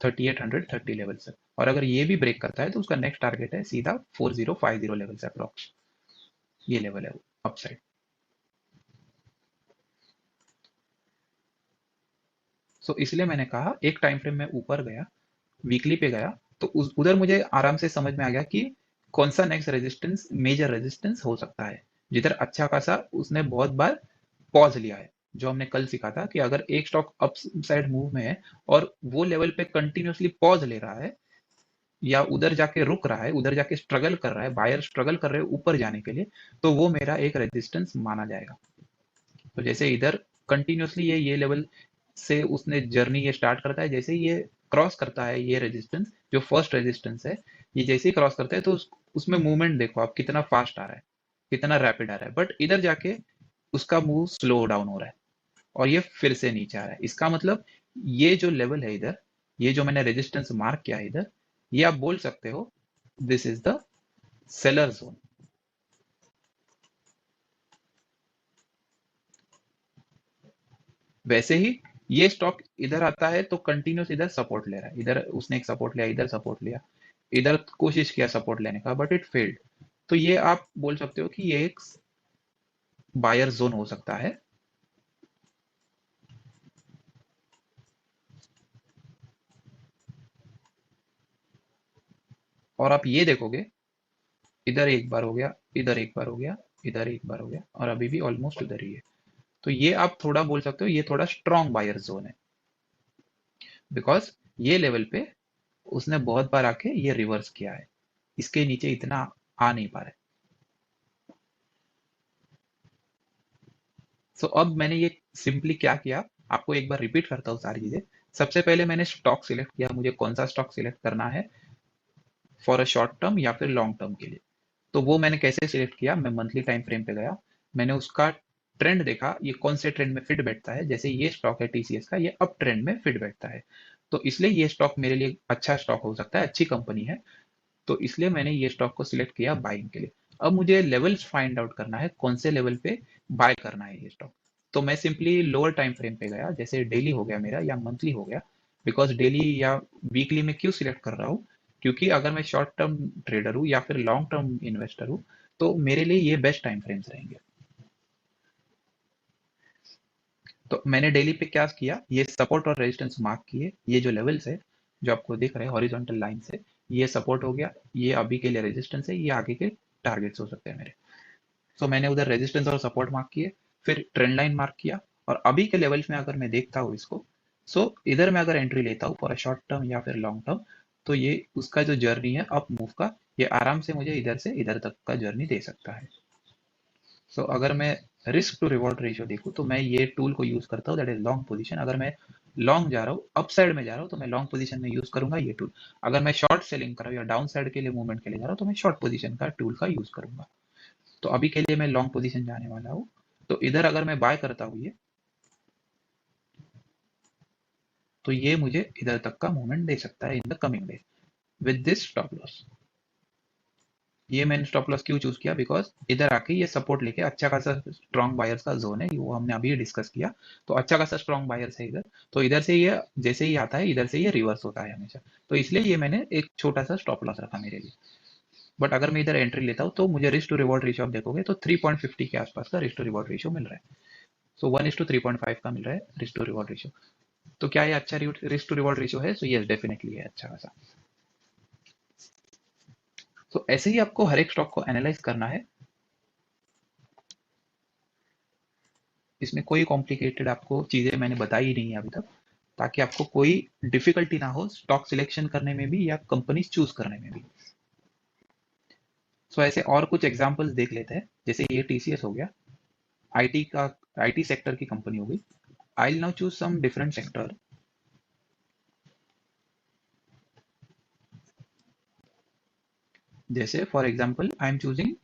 A: 3830 लेवल से. और अगर ये भी ब्रेक करता है तो उसका नेक्स्ट टारगेट है सीधा 4050 लेवल से अप्रोक्स. ये लेवल है अपसाइड. सो इसलिए मैंने कहा एक टाइम फ्रेम में ऊपर गया, वीकली पे गया, तो उधर मुझे आराम से समझ में आ गया कि कौन सा नेक्स्ट रेजिस्टेंस मेजर रेजिस्टेंस हो सकता है, जिधर अच्छा खासा उसने बहुत बार पॉज लिया है. जो हमने कल सीखा था कि अगर एक स्टॉक अप साइड मूव में है और वो लेवल पे कंटिन्यूअसली पॉज ले रहा है या उधर जाके रुक रहा है, उधर जाके स्ट्रगल कर रहा है, बायर स्ट्रगल कर रहे हैं ऊपर जाने के लिए, तो वो मेरा एक रेजिस्टेंस माना जाएगा. तो जैसे इधर कंटिन्यूअसली ये लेवल से उसने जर्नी ये स्टार्ट करता है, जैसे ये क्रॉस करता है ये रेजिस्टेंस, जो फर्स्ट रेजिस्टेंस है, ये जैसे ही क्रॉस करता है तो उसमें मूवमेंट देखो आप कितना फास्ट आ रहा है, कितना रैपिड आ रहा है. बट इधर जाके उसका मूव स्लो डाउन हो रहा है और ये फिर से नीचे आ रहा है. इसका मतलब ये जो लेवल है इधर, ये जो मैंने रेजिस्टेंस मार्क किया है इधर, ये आप बोल सकते हो this is the seller zone. वैसे ही ये स्टॉक इधर आता है तो कंटिन्यूस इधर सपोर्ट ले रहा है, इधर उसने एक सपोर्ट लिया, इधर सपोर्ट लिया, इधर कोशिश किया सपोर्ट लेने का, बट इट फेल्ड. तो ये आप बोल सकते हो कि ये एक बायर जोन हो सकता है. और आप ये देखोगे इधर एक बार हो गया, इधर एक बार हो गया, इधर एक बार हो गया, और अभी भी ऑलमोस्ट उधर ही है. तो ये आप थोड़ा बोल सकते हो ये थोड़ा स्ट्रॉन्ग बायर जोन है, बिकॉज ये लेवल पे उसने बहुत बार आके ये रिवर्स किया है, इसके नीचे इतना आ नहीं पा रहा है. सो अब मैंने ये सिंपली क्या किया, आपको एक बार रिपीट करता हूँ सारी चीजें. सबसे पहले मैंने स्टॉक सिलेक्ट किया, मुझे कौन सा स्टॉक सिलेक्ट करना है फॉर अ शॉर्ट टर्म या फिर लॉन्ग टर्म के लिए. तो वो मैंने कैसे सिलेक्ट किया, मैं मंथली टाइम फ्रेम पे गया, मैंने उसका ट्रेंड देखा, ये कौन से ट्रेंड में फिट बैठता है. जैसे ये स्टॉक है टीसीएस का, ये अप ट्रेंड में फिट बैठता है, तो इसलिए ये स्टॉक मेरे लिए अच्छा स्टॉक हो सकता है, अच्छी कंपनी है, तो इसलिए मैंने ये स्टॉक को सिलेक्ट किया बाइंग के लिए. अब मुझे लेवल्स फाइंड आउट करना है कौन से लेवल पे बाय करना है ये स्टॉक. तो मैं सिंपली लोअर टाइम फ्रेम पे गया, जैसे डेली हो गया मेरा या मंथली हो गया. बिकॉज डेली या वीकली में क्यों सिलेक्ट कर रहा हूँ, क्योंकि अगर मैं शॉर्ट टर्म ट्रेडर हूँ या फिर लॉन्ग टर्म इन्वेस्टर हूँ, तो मेरे लिए ये बेस्ट टाइम फ्रेम्स रहेंगे. तो मैंने डेली पे क्या किया, ये सपोर्ट और रेजिस्टेंस मार्क किए, ये जो लेवल्स है जो आपको दिख रहे हैं हॉरिजॉन्टल लाइन से, ये सपोर्ट हो गया, ये अभी के लिए रेजिस्टेंस है, ये आगे के टारगेट्स हो सकते हैं मेरे। सो मैंने उधर रेजिस्टेंस और सपोर्ट मार्क किए, फिर ट्रेंड लाइन मार्क किया, और अभी के लेवल्स में अगर मैं देखता हूँ इसको, सो इधर मैं अगर एंट्री लेता हूँ फॉर अ शॉर्ट टर्म या फिर लॉन्ग टर्म, तो ये उसका जो जर्नी है अप मूव का, ये आराम से मुझे इधर से इधर तक का जर्नी दे सकता है। सो अगर मैं रिस्क टू रिवॉर्ड रेशियो देखूँ तो मैं ये टूल को यूज करता हूँ, दैट इज लॉन्ग पोजीशन। अगर मैं लॉन्ग जा रहा हूँ, अप साइड में जा रहा हूँ, तो मैं लॉन्ग पोजीशन में यूज करूंगा ये टूल। अगर मैं शॉर्ट सेलिंग कर रहा हूँ या डाउन साइड के लिए मूवमेंट के लिए जा रहा हूँ, तो मैं शॉर्ट पोजीशन का टूल का यूज करूंगा। तो अभी के लिए मैं लॉन्ग पोजीशन जाने वाला हूँ। तो इधर अगर मैं बाय करता हूँ ये, तो ये मुझे इधर तक का मूवमेंट दे सकता है in the coming day with this stop loss. ये मैंने स्टॉप लॉस क्यों चूज किया, बिकॉज इधर आके ये सपोर्ट लेके अच्छा खासा स्ट्रॉन्ग बायर्स का जोन है, वो हमने अभी डिस्कस किया। तो अच्छा खासा स्ट्रॉन्ग बायर्स है इधर, तो इधर से ये जैसे ही आता है इधर से ये रिवर्स होता है हमेशा, तो इसलिए ये मैंने एक छोटा सा स्टॉप लॉस रखा मेरे लिए। बट अगर मैं इधर एंट्री लेता हूँ तो मुझे रिस्क टू रिवॉर्ड रेशियो आप देखोगे तो 3.50 के आसपास का रिस्क टू रिवॉर्ड रेशियो मिल रहा है। सो 1:3.5 का मिल रहा है रिस्क टू रिवॉर्ड रेशियो। तो क्या ये अच्छा रिस्क टू रिवॉर्ड रेशियो है? सो यस, डेफिनेटली है अच्छा खासा। तो ऐसे ही आपको हर एक स्टॉक को एनालाइज करना है। इसमें कोई कॉम्प्लिकेटेड आपको चीजें मैंने बताई ही नहीं है अभी तक, ताकि आपको कोई डिफिकल्टी ना हो स्टॉक सिलेक्शन करने में भी या कंपनी चूज करने में भी। सो ऐसे और कुछ एग्जांपल्स देख लेते हैं। जैसे ये टीसीएस हो गया, आईटी का, आईटी सेक्टर की कंपनी हो गई। I will now choose some different sector. जैसे for example I am choosing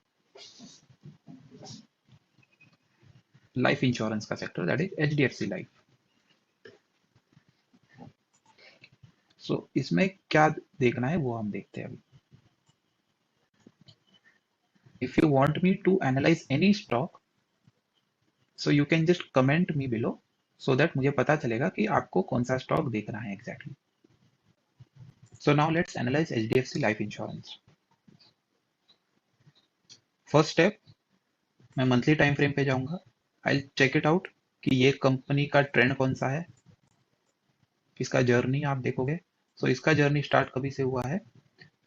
A: life insurance का sector, that is HDFC life. So इसमें क्या देखना है वो हम देखते हैं अभी। If you want me to analyze any stock, so you can just comment me below, so that मुझे पता चलेगा कि आपको कौन सा स्टॉक देखना है exactly. So now let's analyse HDFC life insurance. First step, मैं मंथली टाइम फ्रेम पे जाऊंगा। आई चेक इट आउट कि ये कंपनी का ट्रेंड कौन सा है, इसका जर्नी आप देखोगे। सो इसका जर्नी स्टार्ट कभी से हुआ है?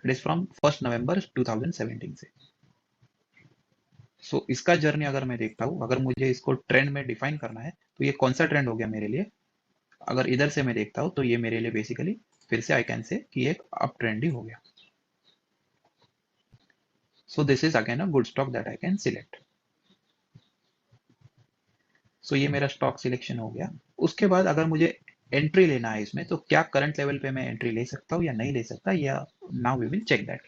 A: इट इज फ्रॉम 1 नवंबर 2017 से। सो इसका जर्नी अगर मैं देखता हूँ, अगर मुझे इसको ट्रेंड में डिफाइन करना है, तो ये कौन सा ट्रेंड हो गया मेरे लिए? अगर इधर से मैं देखता हूँ तो ये मेरे लिए बेसिकली फिर से आई कैन से कि एक अप ट्रेंड ही हो गया। So this is again a good stock that I can select. So ये मेरा स्टॉक सिलेक्शन हो गया। उसके बाद अगर मुझे एंट्री लेना है इसमें, तो क्या करंट लेवल पे मैं एंट्री ले सकता हूँ या नहीं ले सकता, या now we will check that.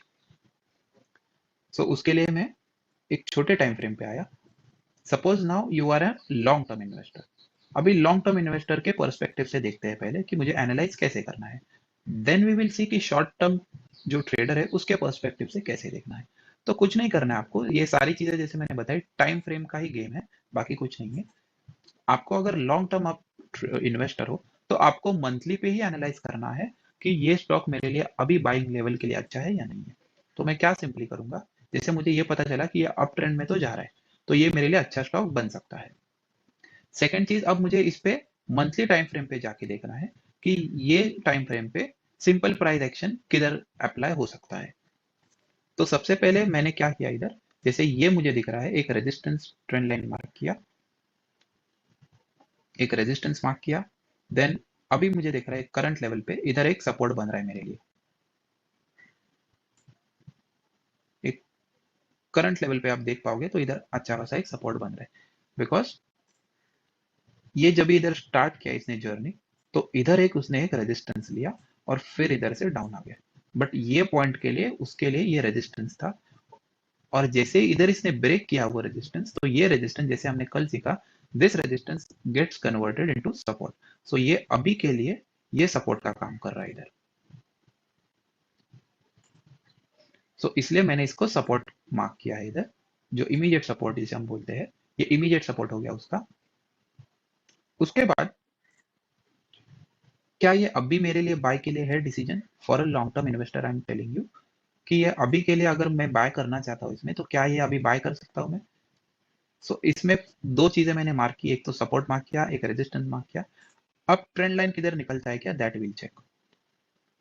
A: So उसके लिए मैं एक छोटे टाइम फ्रेम पे आया। Suppose now you are a long term investor. अभी लॉन्ग टर्म इन्वेस्टर के पर्सपेक्टिव से देखते हैं पहले कि मुझे एनालाइज कैसे करना है। देन वी विल सी कि शॉर्ट टर्म जो ट्रेडर है उसके पर्सपेक्टिव से कैसे देखना है। तो कुछ नहीं करना है आपको, ये सारी चीजें जैसे मैंने बताई टाइम फ्रेम का ही गेम है, बाकी कुछ नहीं है। आपको अगर लॉन्ग टर्म आप इन्वेस्टर हो, तो आपको मंथली पे ही एनालाइज करना है कि ये स्टॉक मेरे लिए अभी बाइंग लेवल के लिए अच्छा है या नहीं है। तो मैं क्या सिंपली करूंगा, जैसे मुझे ये पता चला कि ये अप ट्रेंड में तो जा रहा है, तो ये मेरे लिए अच्छा स्टॉक बन सकता है। सेकंड चीज, अब मुझे इस पे मंथली टाइम फ्रेम पे जाके देखना है कि ये टाइम फ्रेम पे सिंपल प्राइस एक्शन किधर अप्लाई हो सकता है। तो सबसे पहले मैंने क्या किया इधर, जैसे ये मुझे दिख रहा है, एक रेजिस्टेंस ट्रेंड लाइन मार्क किया, एक रेजिस्टेंस मार्क किया। देन अभी मुझे दिख रहा है करंट लेवल पे इधर एक सपोर्ट बन रहा है मेरे लिए, एक करंट लेवल पे आप देख पाओगे तो इधर अच्छा खासा एक सपोर्ट बन रहा है। बिकॉज ये जब इधर स्टार्ट किया इसने जर्नी, तो इधर एक उसने एक रेजिस्टेंस लिया और फिर इधर से डाउन आ गया। बट ये पॉइंट के लिए उसके लिए ये रेजिस्टेंस था, और जैसे इधर इसने ब्रेक किया वो रेजिस्टेंस, तो ये रेजिस्टेंस जैसे हमने कल सीखा, this resistance gets converted into support. So ये अभी के लिए ये सपोर्ट का काम कर रहा है इधर। सो इसलिए मैंने इसको सपोर्ट मार्क किया है इधर, जो इमीडिएट सपोर्ट जिसे हम बोलते हैं, ये इमीडिएट सपोर्ट हो गया उसका। उसके बाद क्या ये अभी मेरे लिए बाय के लिए है decision? For a long term investor I am telling you कि ये अभी के लिए अगर मैं बाय करना चाहता हूँ इसमें, तो क्या ये अभी बाय कर सकता हूँ मैं? सो इसमें दो चीजें मैंने मार्क की, एक तो सपोर्ट मार्क किया, एक रेजिस्टेंस मार्क किया। अब ट्रेंड लाइन किधर निकलता है क्या, दैट विल चेक।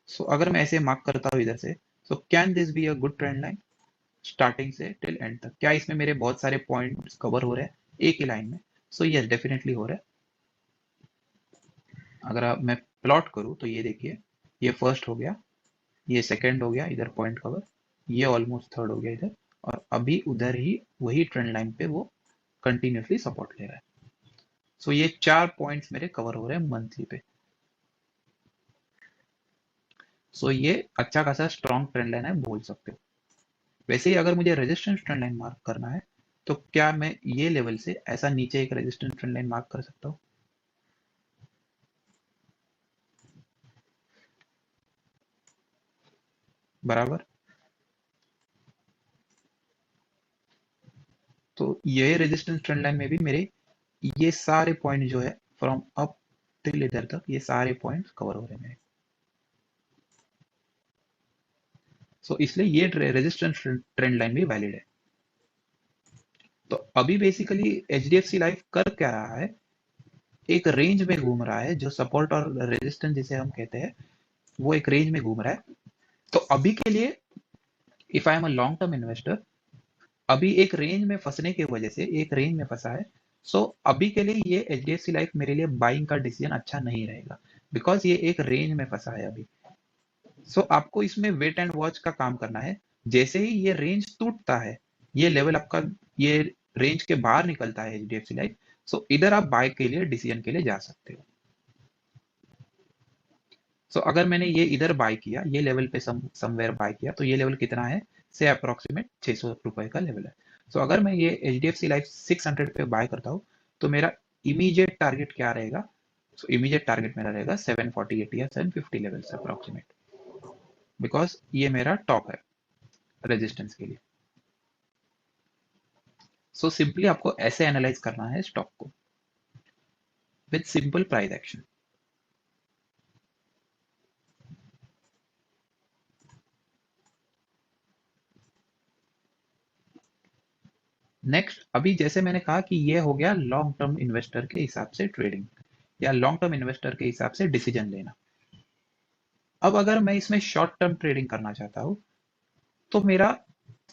A: सो अगर मैं ऐसे मार्क करता हूँ इधर से, so can this be a good trend line starting से टिल एंड तक, क्या इसमें मेरे बहुत सारे पॉइंट्स कवर हो रहे हैं एक ही लाइन में? सो यस, डेफिनेटली हो रहा है। अगर मैं प्लॉट करूँ तो ये देखिए, ये फर्स्ट हो गया, ये सेकंड हो गया इधर पॉइंट कवर, ये ऑलमोस्ट थर्ड हो गया इधर, और अभी उधर ही वही ट्रेंड लाइन पे वो कंटिन्यूसली सपोर्ट ले रहा है। सो ये 4 पॉइंट्स मेरे कवर हो रहे हैं मंथली पे। सो ये अच्छा खासा स्ट्रॉन्ग ट्रेंड लाइन है बोल सकते हो। वैसे ही अगर मुझे रेजिस्टेंस ट्रेंड लाइन मार्क करना है, तो क्या मैं ये लेवल से ऐसा नीचे एक रेजिस्टेंस ट्रेंड लाइन मार्क कर सकता हूँ? बराबर। तो ये रेजिस्टेंस ट्रेंड लाइन में भी मेरे ये सारे पॉइंट जो है फ्रॉम अप टिल इधर तक, ये सारे पॉइंट्स कवर हो रहे हैं मेरे। सो इसलिए ये रेजिस्टेंस ट्रेंड लाइन भी वैलिड है। तो अभी बेसिकली एचडीएफसी लाइफ कर क्या रहा है, एक रेंज में घूम रहा है, जो सपोर्ट और रेजिस्टेंस जिसे हम कहते हैं, वो एक रेंज में घूम रहा है। तो अभी के लिए if I am a long term investor, अभी एक रेंज में फंसने की वजह से एक रेंज में फंसा है। सो अभी के लिए ये H D F C life मेरे लिए बाइंग का डिसीजन अच्छा नहीं रहेगा, बिकॉज ये एक रेंज में फंसा है अभी। सो आपको इसमें वेट एंड वॉच का काम करना है। जैसे ही ये रेंज टूटता है, ये लेवल आपका, ये रेंज के बाहर निकलता है H D F C life, so इधर आप बाय के लिए डिसीजन के लिए जा सकते हो। सो अगर मैंने ये इधर बाय किया, ये लेवल पे समवेयर बाय किया, तो ये लेवल कितना है, से अप्रोक्सीमेट 600 रुपए का लेवल है। सो अगर मैं ये H D F C life 600 पे बाय करता हूँ, तो मेरा इमीडिएट टारगेट क्या रहेगा? सो इमीडिएट टारगेट मेरा रहेगा 740 80 या 750 लेवल से अप्रोक्सीमेट, बिकॉज ये मेरा टॉप है रेजिस्टेंस के लिए। सो सिंपली आपको ऐसे एनालाइज करना है स्टॉक को with simple price action. Next, अभी जैसे मैंने कहा कि ये हो गया लॉन्ग टर्म इन्वेस्टर के हिसाब से ट्रेडिंग, या लॉन्ग टर्म इन्वेस्टर के हिसाब से डिसीजन लेना। अब अगर मैं इसमें शॉर्ट टर्म ट्रेडिंग करना चाहता हूँ, तो मेरा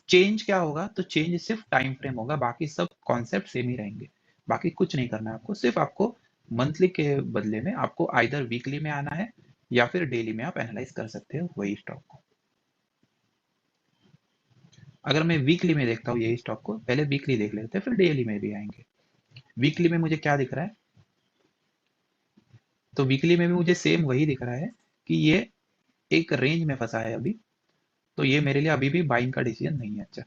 A: चेंज क्या होगा? तो चेंज सिर्फ टाइम फ्रेम होगा, बाकी सब कॉन्सेप्ट सेम ही रहेंगे। बाकी कुछ नहीं करना है आपको, सिर्फ आपको मंथली के बदले में आपको आइदर वीकली में आना है, या फिर डेली में आप एनालाइज कर सकते हो वही स्टॉक को। अगर मैं वीकली में देखता हूँ यही स्टॉक को, पहले वीकली देख लेते हैं फिर डेली में भी आएंगे। वीकली में मुझे क्या दिख रहा है? तो वीकली में भी मुझे सेम वही दिख रहा है कि ये एक रेंज में फंसा है अभी। तो ये मेरे लिए अभी भी बाइंग का डिसीजन नहीं है अच्छा।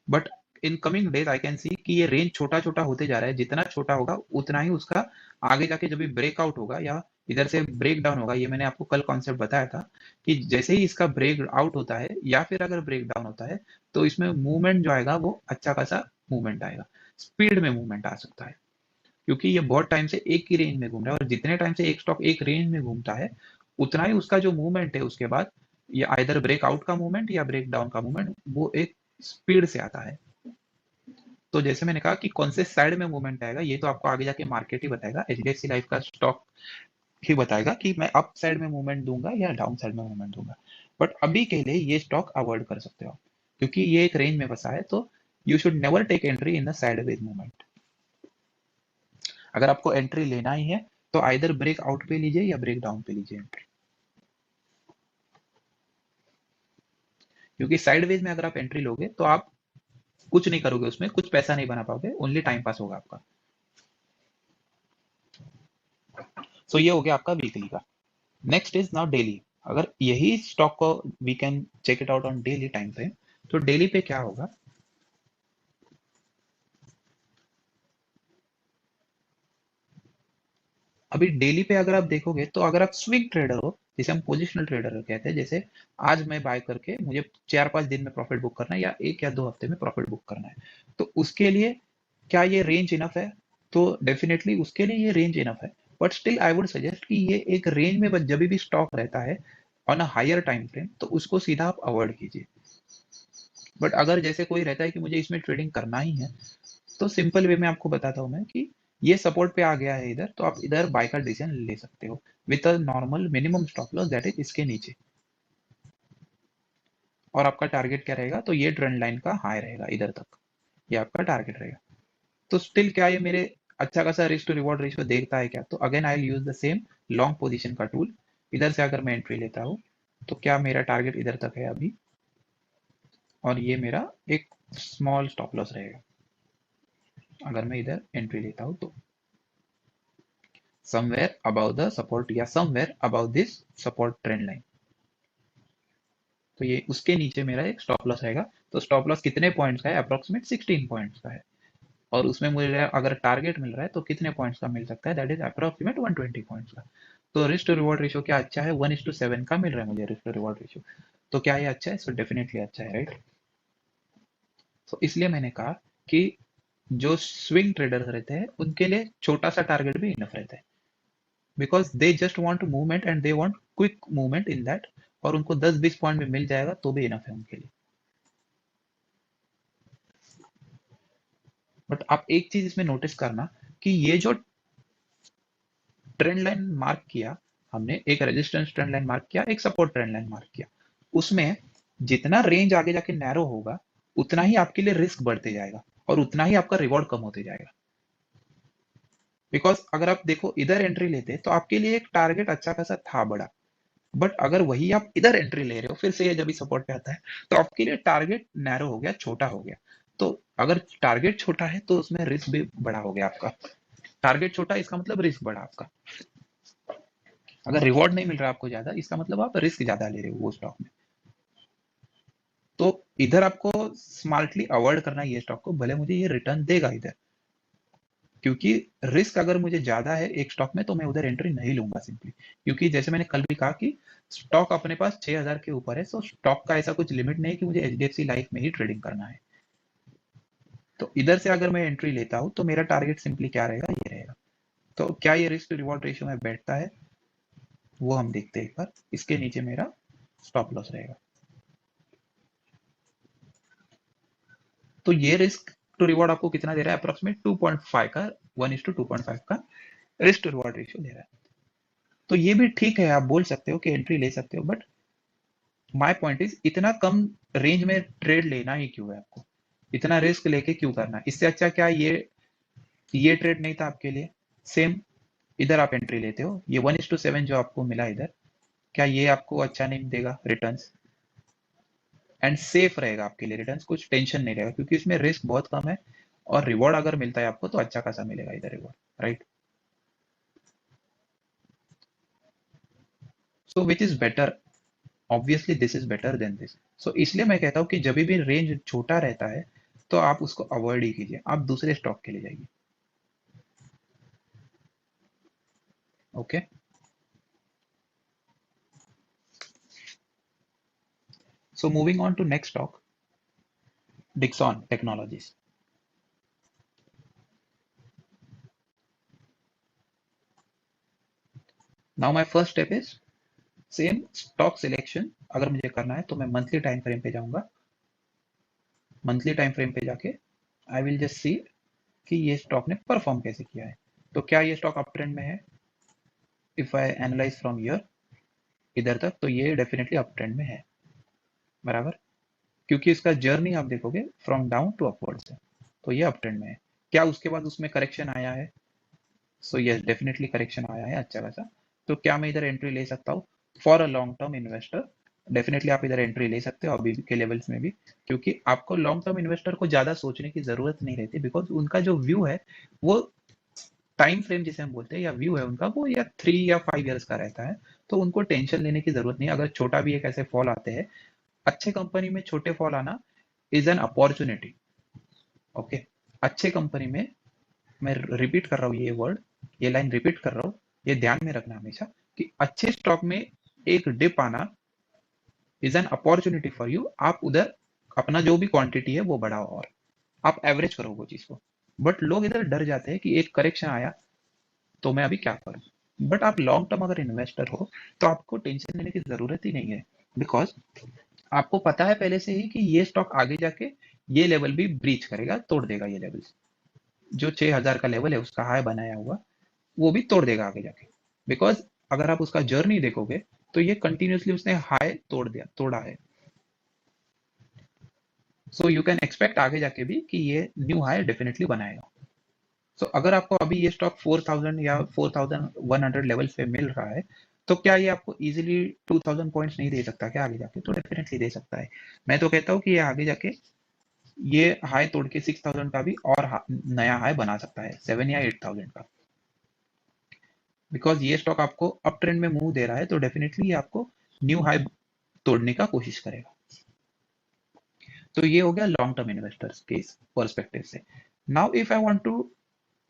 A: But in coming days I can see कि ये रेंज छोटा छोटा होते जा रहा है, जितना छोटा होगा उतना ही उसका आगे जाके जब भी ब्रेकआउट होगा या इधर से ब्रेक डाउन होगा, ये मैंने आपको कल कॉन्सेप्ट बताया था कि जैसे ही इसका ब्रेक आउट होता है या फिर अगर ब्रेक डाउन होता है, तो इसमें मूवमेंट जो आएगा वो अच्छा खासा मूवमेंट आएगा, स्पीड में मूवमेंट आ सकता है, क्योंकि ये बहुत टाइम से एक ही रेंज में घूम रहा है, और जितने टाइम से एक स्टॉक एक रेंज में घूमता है, उतना ही उसका जो मूवमेंट है उसके बाद, या आइदर ब्रेकआउट का मूवमेंट या ब्रेक डाउन का मूवमेंट, वो एक स्पीड से आता है। तो जैसे मैंने कहा कि कौन से साइड में मूवमेंट आएगा, ये तो आपको आगे जाके मार्केट ही बताएगा, एचडीएफसी लाइफ का स्टॉक ही बताएगा कि मैं अप साइड में मूवमेंट दूंगा या डाउन साइड में मूवमेंट दूंगा। बट अभी के लिए ये स्टॉक अवॉइड कर सकते हो, क्योंकि ये एक रेंज में फंसा है। तो you should never take entry in the sideways movement. अगर आपको एंट्री लेना ही है, तो आइदर ब्रेक आउट पे लीजिए या ब्रेक डाउन पे लीजिए एंट्री, क्योंकि साइडवेज में अगर आप एंट्री लोगे तो आप कुछ नहीं करोगे, उसमें कुछ पैसा नहीं बना पाओगे, ओनली टाइम पास होगा आपका। सो ये हो गया आपका वीकली का। Next is now daily. अगर यही स्टॉक को we can check it out on daily time frame, तो डेली पे क्या होगा? अभी डेली पे अगर आप देखोगे, तो अगर आप स्विंग ट्रेडर हो, जिसे हम पोजिशनल ट्रेडर कहते हैं, जैसे आज मैं बाय करके मुझे 4 5 दिन में प्रॉफिट बुक करना है, या 1 या 2 हफ्ते में प्रॉफिट बुक करना है, तो उसके लिए क्या ये रेंज इनफ है? तो डेफिनेटली उसके लिए ये रेंज इनफ है। But still I would suggest कि ये एक रेंज में जब भी स्टॉक रहता है on a higher time frame, तो उसको सीधा आप अवॉइड कीजिए। बट अगर जैसे कोई रहता है कि मुझे इसमें ट्रेडिंग करना ही है, तो सिंपल वे में आपको बताता हूँ मैं कि ये सपोर्ट पे आ गया है इधर, तो आप इधर बाय का डिसीजन ले सकते हो with a normal minimum stop loss that is इसके नीचे। और आपका टारगेट क्या रहेगा, तो ये ट्रेंड लाइन का हाई रहेगा इधर तक, ये आपका टारगेट रहेगा। तो स्टिल क्या ये मेरे अच्छा खासा रिस्क टू रिवॉर्ड रेशियो देखता है क्या, तो again I will use the same long position का टूल। इधर से अगर मैं एंट्री लेता हूँ तो क्या मेरा टारगेट इधर तक है अभी, और ये मेरा एक स्मॉल स्टॉप लॉस रहेगा अगर मैं इधर एंट्री लेता हूँ तो समवेयर अबाउट द सपोर्ट या somewhere about this support trend line. तो ये उसके नीचे मेरा एक स्टॉप लॉस रहेगा। तो स्टॉप लॉस कितने पॉइंट्स का है, अप्रोक्सीमेट 16 पॉइंट्स का है। और उसमें मुझे अगर टारगेट मिल रहा है तो कितने पॉइंट्स का मिल सकता है, दैट इज अप्रोक्सीमेट 120 पॉइंट्स का। तो रिस्क टू रिवॉर्ड रेशियो क्या अच्छा है, 1:7 का मिल रहा है मुझे रिस्क टू रिवॉर्ड रेशियो। तो क्या ये अच्छा है, सो डेफिनेटली अच्छा है, राइट। तो इसलिए मैंने कहा कि जो स्विंग ट्रेडर्स रहते हैं उनके लिए छोटा सा टारगेट भी इनफ रहता है, because they just want movement and they want quick movement in that. और उनको 10-20 पॉइंट में मिल जाएगा तो भी इनफ है उनके लिए। बट आप एक चीज इसमें नोटिस करना कि ये जो ट्रेंड लाइन मार्क किया हमने, एक रेजिस्टेंस ट्रेंड लाइन मार्क किया, एक सपोर्ट ट्रेंड लाइन मार्क किया, उसमें जितना रेंज आगे जाके नैरो होगा उतना ही आपके लिए रिस्क बढ़ते जाएगा और उतना ही आपका रिवॉर्ड कम होते जाएगा। बिकॉज अगर आप देखो इधर एंट्री लेते तो आपके लिए एक टारगेट अच्छा खासा था बड़ा, बट अगर वही आप इधर एंट्री ले रहे हो फिर से ये जब भी सपोर्ट पे आता है तो आपके लिए टारगेट नैरो हो गया, छोटा हो गया। तो अगर टारगेट छोटा है तो उसमें रिस्क भी बड़ा हो गया आपका। टारगेट छोटा है इसका मतलब रिस्क बड़ा आपका। अगर रिवॉर्ड नहीं मिल रहा आपको ज्यादा, इसका मतलब आप रिस्क ज्यादा ले रहे हो वो स्टॉक में। तो इधर आपको स्मार्टली अवॉइड करना है ये स्टॉक को, भले मुझे ये रिटर्न देगा इधर, क्योंकि रिस्क अगर मुझे ज्यादा है एक स्टॉक में तो मैं उधर एंट्री नहीं लूंगा सिंपली। क्योंकि जैसे मैंने कल भी कहा कि स्टॉक अपने पास 6000 के ऊपर है, तो स्टॉक का ऐसा कुछ लिमिट नहीं कि मुझे एचडीएफसी लाइफ में ही ट्रेडिंग करना है। तो इधर से अगर मैं एंट्री लेता हूं तो मेरा टारगेट सिंपली क्या रहेगा, ये रहेगा। तो क्या ये रिस्क टू रिवॉर्ड रेशियो में बैठता है, वो हम देखते हैं एक बार। इसके नीचे मेरा स्टॉप लॉस रहेगा। तो ये रिस्क टू रिवॉर्ड आपको कितना दे रहा है, अप्रोक्सीमेट 2.5 का, 1:2.5 का रिस्क टू रिवॉर्ड रेशियो दे रहा है। तो ये भी ठीक है, आप बोल सकते हो कि एंट्री ले सकते हो, बट माय पॉइंट इज इतना कम रेंज में ट्रेड लेना ही क्यों है आपको, इतना रिस्क लेके क्यों करना है। इससे अच्छा क्या ये ट्रेड नहीं था आपके लिए, सेम इधर आप एंट्री लेते हो, ये 1:7 जो आपको मिला इधर, क्या ये आपको अच्छा नहीं देगा रिटर्न्स, एंड सेफ रहेगा आपके लिए रिटर्न्स, कुछ टेंशन नहीं रहेगा क्योंकि इसमें रिस्क बहुत कम है। और रिवॉर्ड अगर मिलता है आपको तो अच्छा खासा मिलेगा इधर reward, right. So which is better, obviously this is better than this. So इसलिए मैं कहता हूँ कि जब भी रेंज छोटा रहता है तो आप उसको अवॉइड ही कीजिए, आप दूसरे स्टॉक के लिए जाइए। Okay, so moving on to next stock, Dixon technologies. Now my first step is same stock selection. अगर मुझे करना है तो मैं मंथली टाइम फ्रेम पे जाऊंगा। मंथली टाइम फ्रेम पे जाके आई विल जस्ट सी कि ये स्टॉक ने परफॉर्म कैसे किया है। तो क्या ये स्टॉक अप ट्रेंड में है, if I analyse from year इधर तक, तो ये डेफिनेटली अप ट्रेंड में है, बराबर। क्योंकि इसका जर्नी आप देखोगे फ्रॉम डाउन टू अपवर्ड्स है, तो ये अप ट्रेंड में है। क्या उसके बाद उसमें करेक्शन आया है, सो यस डेफिनेटली करेक्शन आया है अच्छा खासा। तो क्या मैं इधर एंट्री ले सकता हूँ, for a long term investor definitely आप इधर एंट्री ले सकते हो अभी के लेवल्स में भी। क्योंकि आपको लॉन्ग टर्म इन्वेस्टर को ज्यादा सोचने की जरूरत नहीं रहती, बिकॉज उनका जो व्यू है वो टाइम फ्रेम जिसे हम बोलते हैं या व्यू है उनका, वो या 3 या 5 ईयर्स का रहता है। तो उनको टेंशन लेने की जरूरत नहीं है अगर छोटा भी एक ऐसे फॉल आते हैं। अच्छे कंपनी में छोटे फॉल आना इज एन अपॉर्चुनिटी। ओके, अच्छे कंपनी में, मैं रिपीट कर रहा हूँ ये वर्ड, ये लाइन रिपीट कर रहा हूँ, ये ध्यान में रखना हमेशा कि अच्छे स्टॉक में एक डिप आना is an opportunity for you. आप उधर अपना जो भी क्वांटिटी है वो बढ़ाओ और आप एवरेज करो वो चीज को। बट लोग इधर डर जाते हैं कि एक करेक्शन आया तो मैं अभी क्या करूं। बट आप लॉन्ग टर्म अगर इन्वेस्टर हो तो आपको टेंशन लेने की जरूरत ही नहीं है, बिकॉज आपको पता है पहले से ही कि ये स्टॉक आगे जाके ये लेवल भी ब्रीच करेगा, तोड़ देगा ये लेवल्स। जो 6000 का लेवल है उसका हाई बनाया हुआ, वो भी तोड़ देगा आगे जाके। बिकॉज अगर आप उसका जर्नी देखोगे तो ये कंटिन्यूसली उसने हाई तोड़ा है। सो यू कैन एक्सपेक्ट आगे जाके भी कि ये न्यू हाई डेफिनेटली बनाएगा। सो अगर आपको अभी ये स्टॉक 4000 या 4100 लेवल पे मिल रहा है, तो क्या ये आपको इजीली 2000 पॉइंट्स नहीं दे सकता क्या आगे जाके? तो डेफिनेटली दे सकता है। मैं तो कहता हूँ कि ये आगे जाके ये हाई तोड़ के 6000 का भी और नया हाई बना सकता है, 7 या 8000 का। बिकॉज ये स्टॉक आपको अप ट्रेंड में मूव दे रहा है, तो डेफिनेटली ये आपको न्यू हाई तोड़ने का कोशिश करेगा। तो ये हो गया लॉन्ग टर्म इन्वेस्टर्स के पर्सपेक्टिव से। Now if I want to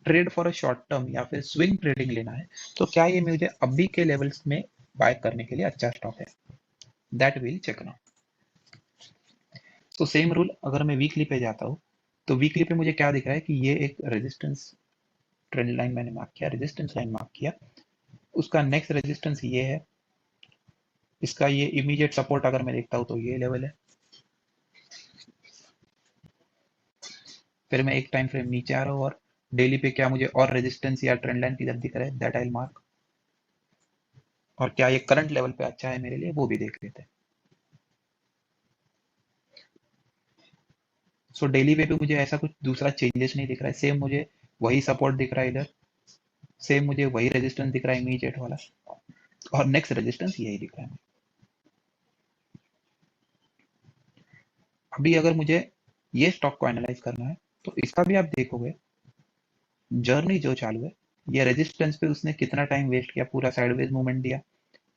A: trade for a short term या फिर स्विंग ट्रेडिंग लेना है, तो क्या ये मुझे अभी के लेवल्स में बाय करने के लिए अच्छा स्टॉक है? That will check now. तो सेम रूल, अगर मैं वीकली पे जाता हूँ, तो वीकली पे मुझे क्या दिख रहा है कि ये एक रेजिस्टेंस ट्रेंड लाइन मैंने मार्क किया, रेजिस्टेंस लाइन मार्क किया, उसका नेक्स्ट रेजिस्टेंस ये है, इसका ये इमीडिएट सपोर्ट अगर मैं देखता हूँ तो ये लेवल है। फिर मैं एक टाइम फ्रेम नीचे आ रहा हूँ और डेली पे क्या मुझे और रेजिस्टेंस या ट्रेंड लाइन किधर दिख रहा है, दैट आई मार्क। और क्या ये करंट लेवल पे अच्छा है मेरे लिए, वो भी देख लेते हैं। सो डेली पे भी मुझे ऐसा कुछ दूसरा चेंजेस नहीं दिख रहा है, सेम मुझे वही सपोर्ट दिख रहा है इधर, सेम मुझे वही रेजिस्टेंस दिख रहा है इमीडिएट वाला, और नेक्स्ट रेजिस्टेंस यही दिख रहा है। अभी अगर मुझे ये स्टॉक को एनालाइज करना है, तो इसका भी आप देखोगे जर्नी जो चालू है, ये रेजिस्टेंस पे उसने कितना टाइम वेस्ट किया, पूरा साइडवेज मूवमेंट दिया,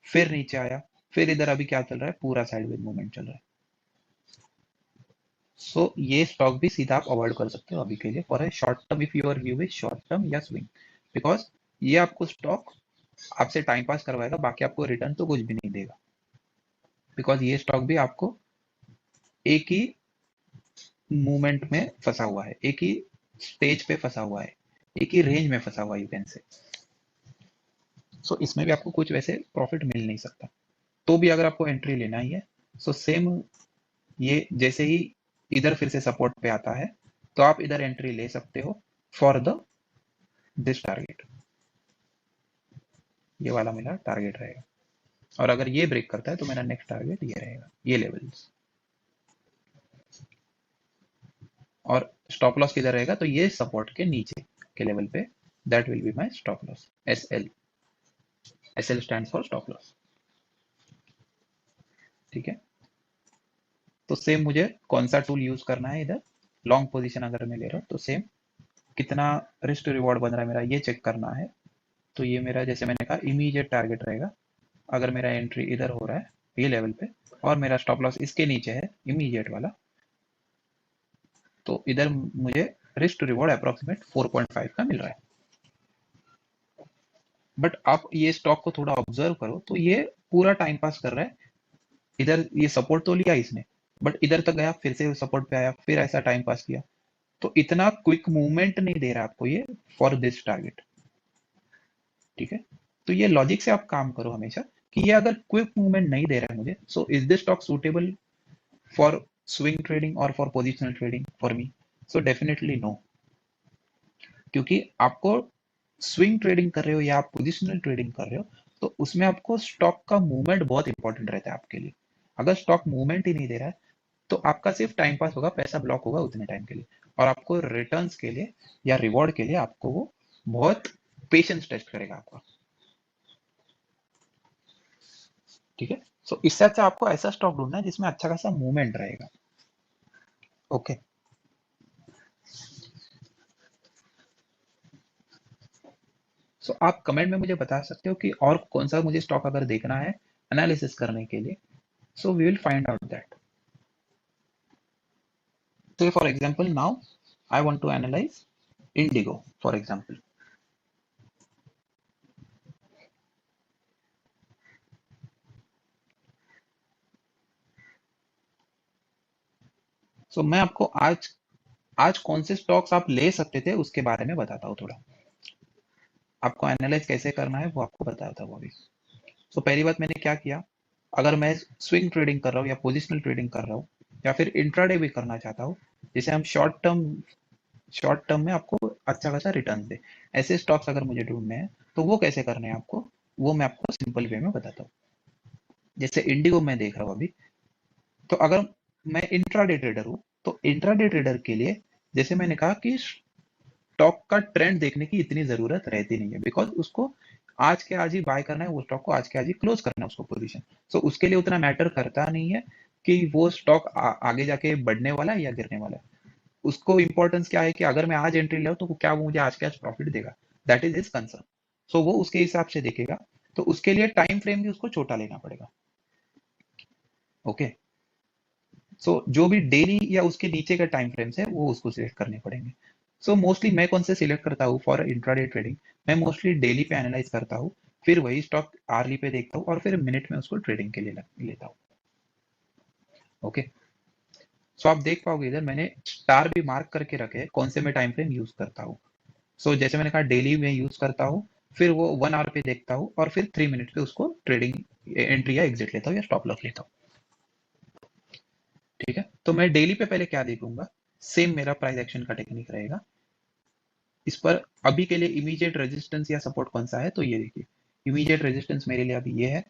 A: फिर नीचे आया, फिर इधर अभी क्या चल रहा है, पूरा साइडवेज मूवमेंट चल रहा है। सो ये स्टॉक भी सीधा आप अवॉइड कर सकते हो अभी के लिए for a short term, if your view is short term या स्विंग। बिकॉज ये आपको स्टॉक आपसे टाइम पास करवाएगा, बाकी आपको रिटर्न तो कुछ भी नहीं देगा। बिकॉज ये स्टॉक भी आपको एक ही मूवमेंट में फंसा हुआ है, एक ही स्टेज पे फंसा हुआ है, एक ही रेंज में फंसा हुआ है, यू कैन से। सो इसमें भी आपको कुछ वैसे प्रॉफिट मिल नहीं सकता। तो भी अगर आपको एंट्री लेना ही है, सो सेम ये जैसे ही इधर फिर से सपोर्ट पे आता है, तो आप इधर एंट्री ले सकते हो फॉर द दिस टारगेट। ये वाला मेरा टारगेट रहेगा, और अगर ये ब्रेक करता है तो मेरा नेक्स्ट टारगेट ये रहेगा, ये लेवल्स। और स्टॉप लॉस किधर रहेगा, तो ये सपोर्ट के नीचे के लेवल पे, that will be my stop loss, SL. SL stands for stop loss. ठीक है। तो सेम मुझे कौन सा टूल यूज करना है इधर, लॉन्ग पोजीशन अगर मैं ले रहा हूँ तो सेम कितना रिस्क रिवॉर्ड बन रहा है मेरा, ये चेक करना है। तो ये मेरा, जैसे मैंने कहा, इमीडिएट टारगेट रहेगा। अगर मेरा एंट्री इधर हो रहा है ये लेवल पे, और मेरा स्टॉप लॉस इसके नीचे है इमीडिएट वाला, तो इधर मुझे रिस्क टू रिवॉर्ड अप्रोक्सीमेट 4.5 का मिल रहा है। बट आप ये स्टॉक को थोड़ा ऑब्जर्व करो, तो ये पूरा टाइम पास कर रहा है। इधर ये सपोर्ट तो लिया इसने, बट इधर तक गया, फिर से सपोर्ट पे आया, फिर ऐसा टाइम पास किया। तो इतना क्विक मूवमेंट नहीं दे रहा आपको ये फॉर दिस टारगेट। ठीक है। तो ये लॉजिक से आप काम करो हमेशा कि ये अगर क्विक मूवमेंट नहीं दे रहा है मुझे, so is this stock suitable for swing trading और for positional trading for me? So definitely no. क्योंकि आपको स्विंग ट्रेडिंग कर रहे हो या आप पोजिशनल ट्रेडिंग कर रहे हो, तो उसमें आपको स्टॉक का मूवमेंट बहुत इंपॉर्टेंट रहता है आपके लिए। अगर स्टॉक मूवमेंट ही नहीं दे रहा है, तो आपका सिर्फ टाइम पास होगा, पैसा ब्लॉक होगा उतने टाइम के लिए, और आपको रिटर्न्स के लिए या रिवॉर्ड के लिए आपको वो बहुत पेशेंस टेस्ट करेगा आपका। ठीक है। सो इससे अच्छा आपको ऐसा स्टॉक ढूंढना है जिसमें अच्छा खासा मूवमेंट रहेगा। ओके। सो आप कमेंट में मुझे बता सकते हो कि और कौन सा मुझे स्टॉक अगर देखना है एनालिसिस करने के लिए, so we will find out that. Say for example, now I want to analyze Indigo, for example. So मैं आपको आज आज कौन से स्टॉक्स आप ले सकते थे उसके बारे में बताता हूँ थोड़ा। आपको एनालाइज कैसे करना है वो आपको बताता हूँ अभी। सो पहली बात मैंने क्या किया, अगर मैं स्विंग ट्रेडिंग कर रहा हूँ या पोजिशनल ट्रेडिंग कर रहा हूँ या फिर इंट्राडे भी करना चाहता हूँ, जैसे हम शॉर्ट टर्म में आपको अच्छा खासा रिटर्न दे। ऐसे स्टॉक्स अगर मुझे ढूंढने हैं तो वो कैसे करने हैं आपको, वो मैं आपको सिंपल वे में बताता हूँ। जैसे इंडिगो मैं देख रहा हूँ अभी, तो अगर मैं इंट्राडे ट्रेडर हूँ तो इंट्राडे ट्रेडर के लिए जैसे मैंने कहा कि स्टॉक का ट्रेंड देखने की इतनी जरूरत रहती नहीं है, बिकॉज उसको आज के आज ही बाय करना है, वो स्टॉक को आज के आज ही क्लोज करना है उसको पोजीशन। सो उसके लिए उतना मैटर करता नहीं है कि वो स्टॉक आगे जाके बढ़ने वाला है या गिरने वाला है। उसको इंपॉर्टेंस क्या है कि अगर मैं आज एंट्री ले तो क्या वो मुझे आज के आज प्रॉफिट देगा, दैट इज हिज कंसर्न। सो वो उसके हिसाब से देखेगा, तो उसके लिए टाइम फ्रेम भी उसको छोटा लेना पड़ेगा। ओके, सो जो भी डेली या उसके नीचे का टाइम फ्रेम्स है वो उसको सिलेक्ट करने पड़ेंगे। सो मोस्टली मैं कौन से सिलेक्ट करता हूँ फॉर इंट्राडे ट्रेडिंग, मैं मोस्टली डेली पे एनालाइज करता हूँ, फिर वही स्टॉक आरली पे देखता हूँ और फिर मिनट में उसको ट्रेडिंग के लिए लेता हूँ। ओके, सो आप देख पाओगे इधर मैंने स्टार भी मार्क करके रखे हैं कौन से मैं टाइम फ्रेम यूज करता हूँ। सो जैसे मैंने कहा डेली में यूज करता हूँ, फिर वो 1 आवर पे देखता हूँ और फिर 3 मिनट पे उसको ट्रेडिंग एंट्री या एग्जिट लेता हूँ या स्टॉप लॉस लेता हूँ। ठीक है, तो मैं डेली पे पहले क्या देखूंगा, सेम मेरा प्राइस एक्शन का टेक्निक रहेगा। इस पर अभी के लिए इमीडिएट रेजिस्टेंस या सपोर्ट कौन सा है, तो ये देखिए इमीडिएट रेजिस्टेंस मेरे लिए अभी ये है,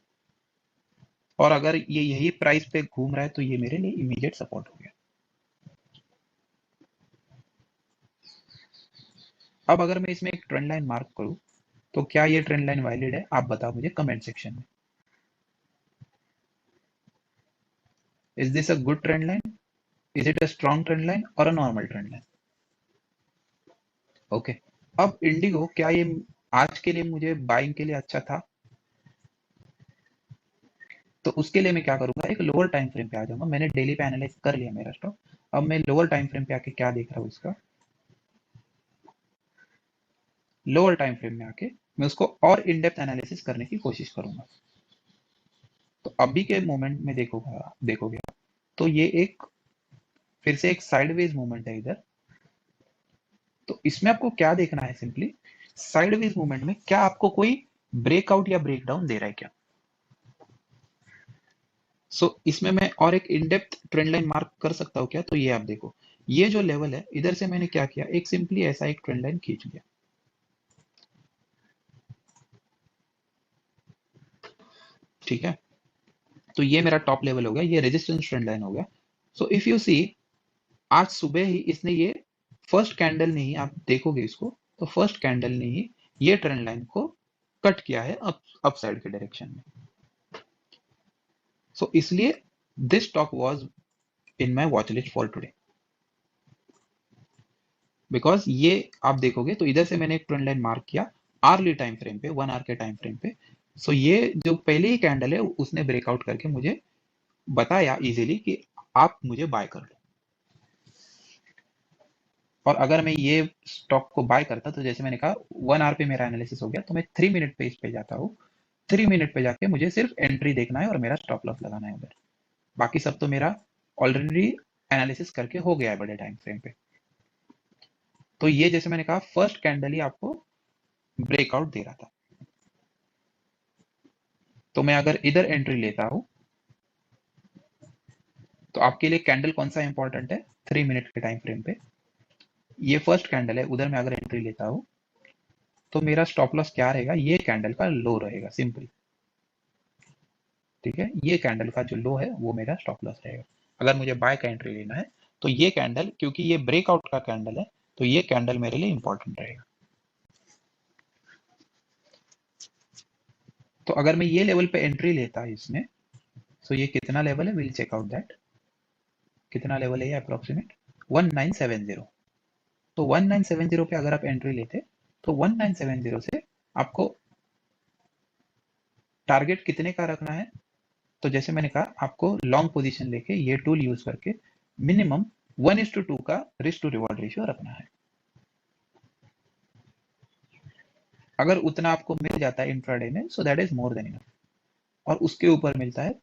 A: और अगर ये यही प्राइस पे घूम रहा है तो ये मेरे लिए इमीडिएट सपोर्ट हो गया। अब अगर मैं इसमें एक ट्रेंड लाइन मार्क करूं तो क्या ये ट्रेंड लाइन वैलिड है, आप बताओ मुझे कमेंट सेक्शन में। Is this a good trend line, is it a strong trend line और a normal trend line? Okay, अब इंडिगो क्या ये आज के लिए मुझे बाइंग के लिए अच्छा था, तो उसके लिए मैं क्या करूंगा, एक लोअर टाइम फ्रेम पे आ जाऊंगा। मैंने डेली पे एनालाइज कर लिया मेरा स्टॉक, अब मैं लोअर टाइम फ्रेम पे आके क्या देख रहा हूँ इसका, लोअर टाइम फ्रेम में आके मैं उसको और इन डेप्थ एनालिसिस करने की कोशिश करूंगा। तो अभी के मोमेंट में देखोगे तो ये एक फिर से एक साइडवेज मूवमेंट है इधर। तो इसमें आपको क्या देखना है, सिंपली साइडवेज मूवमेंट में क्या आपको कोई ब्रेकआउट या ब्रेकडाउन दे रहा है क्या। इसमें मैं और एक इनडेप्थ ट्रेंड लाइन मार्क कर सकता हूँ क्या, तो ये आप देखो, ये जो लेवल है इधर से मैंने क्या किया, एक सिंपली ऐसा एक ट्रेंड लाइन खींच लिया। ठीक है, तो ये मेरा टॉप लेवल हो गया, ये रेजिस्टेंस ट्रेंड लाइन हो गया। सो इफ यू सी, आज सुबह ही इसने ये फर्स्ट कैंडल ने ही, आप देखोगे इसको, तो फर्स्ट कैंडल ने ही ये ट्रेंड लाइन को कट किया है अप साइड के डायरेक्शन में। इसलिए this stock was in my watch list for today, because ये आप देखोगे तो इधर से मैंने एक ट्रेंड लाइन मार्क किया आर्ली टाइम फ्रेम पे, 1 आवर के टाइम फ्रेम पे। ये जो पहले ही कैंडल है उसने ब्रेकआउट करके मुझे बताया इजीली कि आप मुझे बाय कर लो। और अगर मैं ये स्टॉक को बाय करता तो जैसे मैंने कहा 1 आवर पे मेरा एनालिसिस हो गया, तो मैं 3 मिनट पे इस पे जाता हूँ। 3 मिनट पे जाके मुझे सिर्फ एंट्री देखना है और मेरा स्टॉप लॉस लगाना है उधर। बाकी सब तो मेरा ऑलरेडी एनालिसिस करके हो गया है बड़े टाइम फ्रेम पे। तो ये जैसे मैंने कहा फर्स्ट कैंडल ही आपको ब्रेकआउट दे रहा था, तो मैं अगर इधर एंट्री लेता हूँ तो आपके लिए कैंडल कौन सा इंपॉर्टेंट है, 3 मिनट के टाइम फ्रेम पे ये फर्स्ट कैंडल है, उधर मैं अगर एंट्री लेता हूँ तो मेरा स्टॉप लॉस क्या रहेगा, ये कैंडल का लो रहेगा सिंपली। ठीक है, ये कैंडल का जो लो है वो मेरा स्टॉप लॉस रहेगा। अगर मुझे बाय का एंट्री लेना है तो ये कैंडल, क्योंकि ये ब्रेकआउट का कैंडल है, तो ये कैंडल मेरे लिए इंपॉर्टेंट रहेगा। तो अगर मैं ये लेवल पे एंट्री लेता इसमें, ये कितना लेवल है, विल चेक आउट दैट, कितना लेवल है ये अप्रोक्सीमेट 1970। तो 1970 पे अगर आप एंट्री लेते तो 1970 से आपको टारगेट कितने का रखना है, तो जैसे मैंने कहा आपको लॉन्ग पोजीशन लेके ये टूल यूज करके मिनिमम 1:2 का रिस्क टू रिवॉर्ड रेशियो रखना है। अगर उतना आपको मिल जाता है इंट्राडे में, so that is more than enough, और उसके ऊपर मिलता है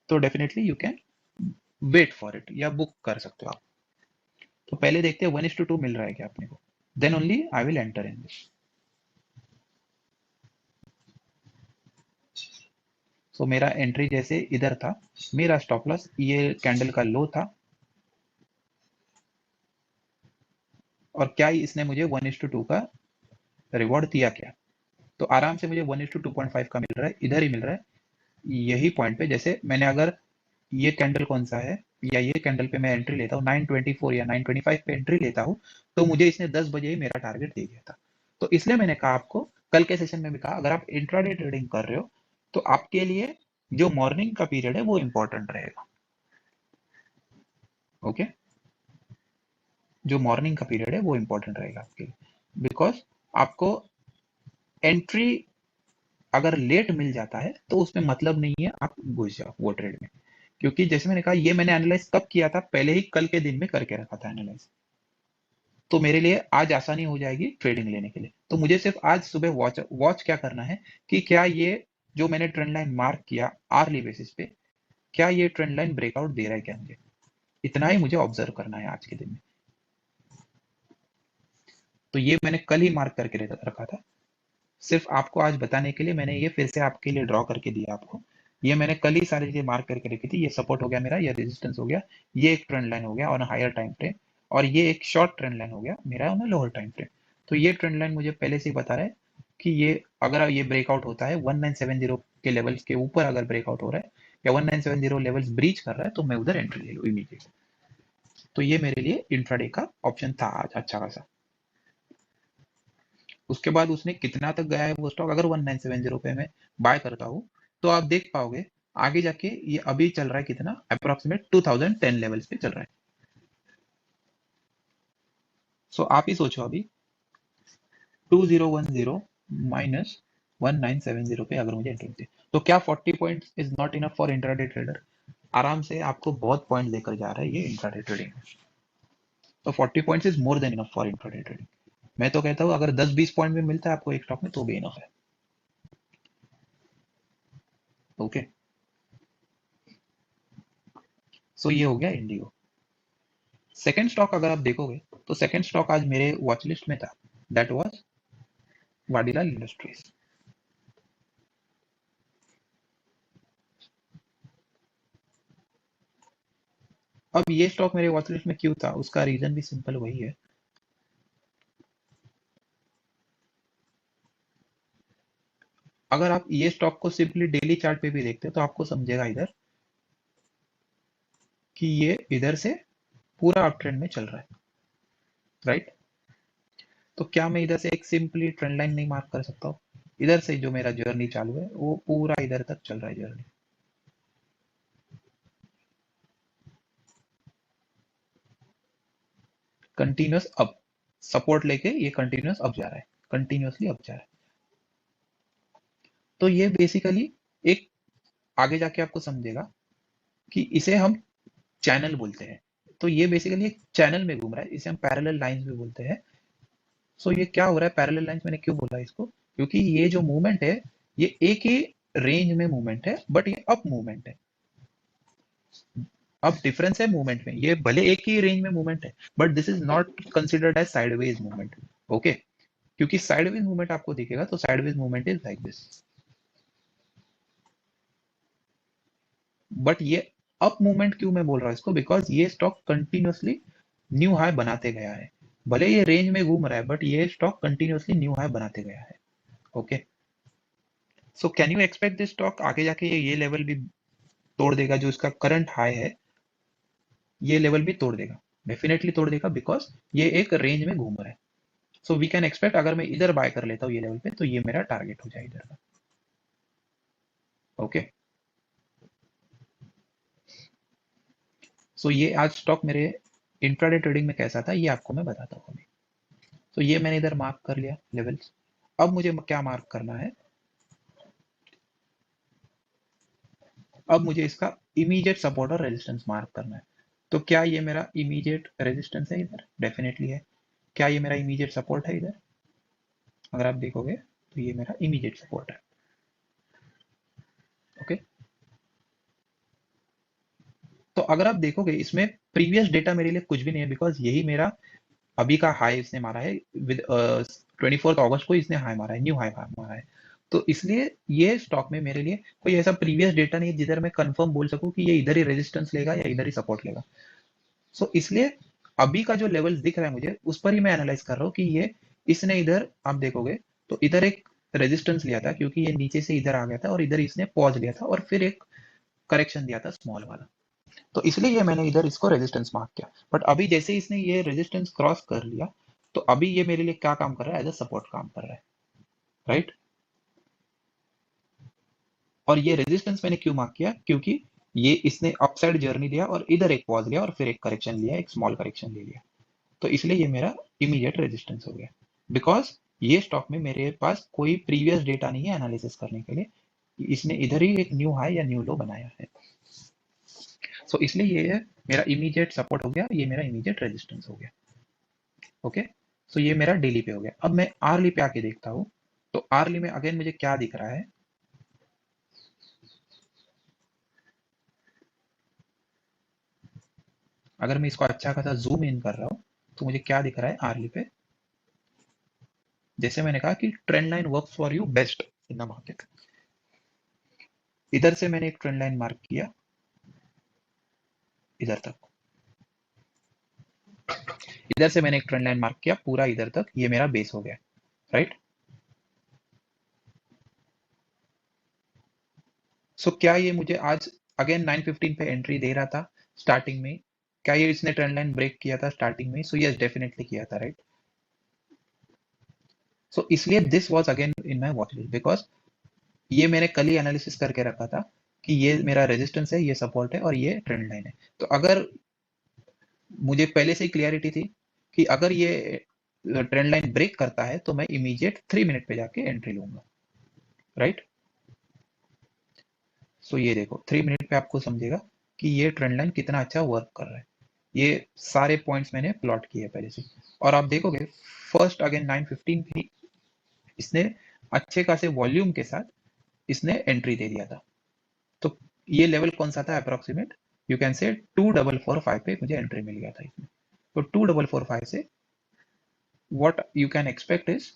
A: तो definitely you can wait for it या बुक कर सकते हो आप। तो पहले देखते हैं 1:2 मिल रहा है क्या अपने को, then only I will enter in this. मेरा एंट्री जैसे इधर था, मेरा स्टॉप लॉस ये कैंडल का लो था, और क्या इसने मुझे 1:2 का रिवॉर्ड दिया क्या? तो आराम से मुझे 1:2.5 का मिल रहा है, इधर ही मिल रहा है, यही पॉइंट पे। जैसे मैंने अगर ये कैंडल कौन सा है, या ये कैंडल पे मैं एंट्री लेता हूँ 924 या 925 पे एंट्री लेता हूँ, तो मुझे इसने 10 बजे ही मेरा टारगेट दे दिया था। तो इसलिए मैंने कहा आपको, कल के सेशन में भी कहा, अगर आप इंट्राडे ट्रेडिंग कर रहे हो तो आपके लिए जो मॉर्निंग का पीरियड है वो इंपॉर्टेंट रहेगा। ओके, जो मॉर्निंग का पीरियड है वो इंपॉर्टेंट रहेगा आपके लिए, बिकॉज आपको एंट्री अगर लेट मिल जाता है तो उसमें मतलब नहीं है आप घुस जाओ वो ट्रेड में। क्योंकि जैसे मैंने कहा, ये मैंने एनालाइज कब किया था, पहले ही कल के दिन में करके रखा था एनालाइज। तो मेरे लिए आज आसानी हो जाएगी ट्रेडिंग लेने के लिए। तो मुझे सिर्फ आज सुबह वॉच वॉच क्या करना है कि क्या ये जो मैंने ट्रेंड लाइन मार्क किया आर्ली बेसिस पे, क्या ये ट्रेंड लाइन ब्रेकआउट दे रहा है क्या मुझे, इतना ही मुझे ऑब्जर्व करना है आज के दिन में। तो ये मैंने कल ही मार्क करके रखा था, सिर्फ आपको आज बताने के लिए मैंने ये फिर से आपके लिए ड्रॉ करके दिया आपको। ये मैंने कल ही सारी चीजें मार्क करके रखी थी। ये सपोर्ट हो गया मेरा, ये रेजिस्टेंस हो गया, ये एक ट्रेंड लाइन हो गया ऑन हायर टाइम फ्रेम, और ये एक शॉर्ट ट्रेंड लाइन हो गया मेरा ऑन लोअर टाइम फ्रेम। तो ये ट्रेंड लाइन मुझे पहले से ही बता रहा है कि ये अगर ये ब्रेकआउट होता है 1970 के लेवल्स के ऊपर, अगर ब्रेकआउट हो रहा है या 1970 लेवल्स ब्रीच कर रहा है, तो मैं उधर एंट्री ले लूँ इमीडिएट। तो ये मेरे लिए इंट्राडे का ऑप्शन था आज अच्छा खासा। उसके बाद उसने कितना तक गया है वो स्टॉक, अगर 1970 पे मैं बाय करता हूँ तो आप देख पाओगे आगे जाके ये अभी चल रहा है कितना, अप्रोक्सीमेट 2010 लेवल्स पे चल रहा है। सो आप ही सोचो, अभी 2010 माइनस 1970 पे अगर मुझे एंट्री मिलती है तो क्या 40 points is not enough for intraday trader? आराम से आपको बहुत पॉइंट देकर जा रहा है ये इंट्राडे ट्रेडिंग। तो 40 points is more than enough for intraday trading. मैं तो कहता हूँ अगर 10-20 पॉइंट भी मिलता है आपको एक स्टॉक में तो भी इनफ है। ओके, सो ये हो गया इंडिगो। सेकंड स्टॉक अगर आप देखोगे तो सेकंड स्टॉक आज मेरे वॉच लिस्ट में था, दैट वाज वाडीलाल इंडस्ट्रीज। अब ये स्टॉक मेरे वॉच लिस्ट में क्यों था, उसका रीजन भी सिंपल वही है। अगर आप ये स्टॉक को सिंपली डेली चार्ट पे भी देखते हो तो आपको समझेगा इधर कि ये इधर से पूरा अप ट्रेंड में चल रहा है, राइट? तो क्या मैं इधर से एक सिंपली ट्रेंड लाइन नहीं मार्क कर सकता हूँ? इधर से जो मेरा जर्नी चालू है वो पूरा इधर तक चल रहा है जर्नी, कंटिन्यूस अप, सपोर्ट लेके ये कंटिन्यूस अप जा रहा है, कंटिन्यूसली अप जा रहा है। तो ये बेसिकली एक, आगे जाके आपको समझेगा कि इसे हम चैनल बोलते हैं। तो ये बेसिकली एक चैनल में घूम रहा है, इसे हम पैरेलल लाइंस भी बोलते हैं। सो ये क्या हो रहा है पैरेलल लाइंस, मैंने क्यों बोला इसको, क्योंकि ये जो मूवमेंट है ये एक ही रेंज में मूवमेंट है, बट ये अप मूवमेंट है। अब डिफरेंस है मूवमेंट में, ये भले एक ही रेंज में मूवमेंट है but this is not considered as sideways movement. Okay, क्योंकि साइडवेज मूवमेंट आपको दिखेगा तो sideways movement is like this, but ये अप मूवमेंट क्यों मैं बोल रहा हूँ इसको, बिकॉज ये स्टॉक कंटिन्यूसली न्यू हाई बनाते गया है। भले ये रेंज में घूम रहा है बट ये स्टॉक कंटिन्यूसली न्यू हाई बनाते गया है। Okay, so can you expect this stock आगे जाके ये लेवल भी तोड़ देगा, जो इसका करंट हाई है ये लेवल भी तोड़ देगा, डेफिनेटली तोड़ देगा, बिकॉज ये एक रेंज में घूम रहा है। सो वी कैन एक्सपेक्ट अगर मैं इधर बाय कर लेता हूँ ये लेवल पे तो ये मेरा टारगेट हो जाए इधर का। ओके, सो ये आज स्टॉक मेरे इंट्राडे ट्रेडिंग में कैसा था ये आपको मैं बताता हूँ अभी। तो ये मैंने इधर मार्क कर लिया लेवल्स। अब मुझे क्या मार्क करना है, अब मुझे इसका इमीडिएट सपोर्ट और रेजिस्टेंस मार्क करना है। तो क्या ये मेरा इमीडिएट रेजिस्टेंस है इधर? डेफिनेटली है। क्या ये मेरा इमीडिएट सपोर्ट है इधर? अगर आप देखोगे तो ये मेरा इमीडिएट सपोर्ट है। ओके, तो अगर आप देखोगे इसमें प्रीवियस डेटा मेरे लिए कुछ भी नहीं है, बिकॉज यही मेरा अभी का हाई इसने मारा है, विद 24 अगस्त को इसने हाई मारा है, न्यू हाई मारा है। तो इसलिए ये स्टॉक में मेरे लिए कोई ऐसा प्रीवियस डेटा नहीं है जिधर मैं कंफर्म बोल सकूं कि ये इधर ही रेजिस्टेंस लेगा या इधर ही सपोर्ट लेगा। सो इसलिए अभी का जो लेवल दिख रहा है मुझे उस पर ही मैं एनालाइज कर रहा हूँ कि ये इसने इधर आप देखोगे तो इधर एक रेजिस्टेंस लिया था क्योंकि ये नीचे से इधर आ गया था और इधर इसने पॉज लिया था और फिर एक करेक्शन दिया था स्मॉल वाला। तो इसलिए ये मैंने इधर इसको रेजिस्टेंस मार्क किया। बट अभी जैसे ही इसने ये रेजिस्टेंस क्रॉस कर लिया तो अभी ये मेरे लिए क्या काम कर रहा है, एज अ सपोर्ट काम कर रहा है, राइट। और ये रेजिस्टेंस मैंने क्यों मार्क किया, क्योंकि ये इसने अपसाइड जर्नी लिया और इधर एक पॉज लिया और फिर एक करेक्शन लिया, एक स्मॉल करेक्शन ले लिया। तो इसलिए ये मेरा इमीडिएट रेजिस्टेंस हो गया, बिकॉज ये स्टॉक में मेरे पास कोई प्रीवियस डेटा नहीं है एनालिसिस करने के लिए, इसने इधर ही एक न्यू हाई या न्यू लो बनाया है। सो इसलिए ये मेरा इमीडिएट सपोर्ट हो गया, ये मेरा इमीडिएट रेजिस्टेंस हो गया। ओके, सो ये मेरा डेली पे हो गया। अब मैं आरली पे आके देखता हूँ तो आरली में अगेन मुझे क्या दिख रहा है, अगर मैं इसको अच्छा खासा जूम इन कर रहा हूँ तो मुझे क्या दिख रहा है आरली पे। जैसे मैंने कहा कि trend line works for you best in the market. इधर से मैंने एक ट्रेंड लाइन मार्क किया इधर तक, इधर से मैंने एक ट्रेंड लाइन मार्क किया पूरा इधर तक, ये मेरा बेस हो गया, राइट। सो क्या ये मुझे आज अगेन 915 पे एंट्री दे रहा था स्टार्टिंग में? क्या ये इसने ट्रेंड लाइन ब्रेक किया था स्टार्टिंग में? सो यस, डेफिनेटली किया था, राइट। सो इसलिए this was again in my watch list, because ये मैंने कल ही एनालिसिस करके रखा था कि ये मेरा रेजिस्टेंस है, ये सपोर्ट है और ये ट्रेंड लाइन है। तो अगर मुझे पहले से ही क्लियरिटी थी कि अगर ये ट्रेंड लाइन ब्रेक करता है तो मैं इमीडिएट 3 मिनट पे जाके एंट्री लूंगा, राइट। सो ये देखो 3 मिनट पे आपको समझेगा कि ये ट्रेंड लाइन कितना अच्छा वर्क कर रहा है। ये सारे पॉइंट्स मैंने प्लॉट किए पहले से, और आप देखोगे फर्स्ट अगेन 915 भी इसने अच्छे खासे वॉल्यूम के साथ इसने एंट्री दे दिया था। तो ये लेवल कौन सा था अप्रोक्सीमेट, यू कैन से 2445 पे मुझे एंट्री मिल गया था इसमें। तो 2445 से what you can expect is,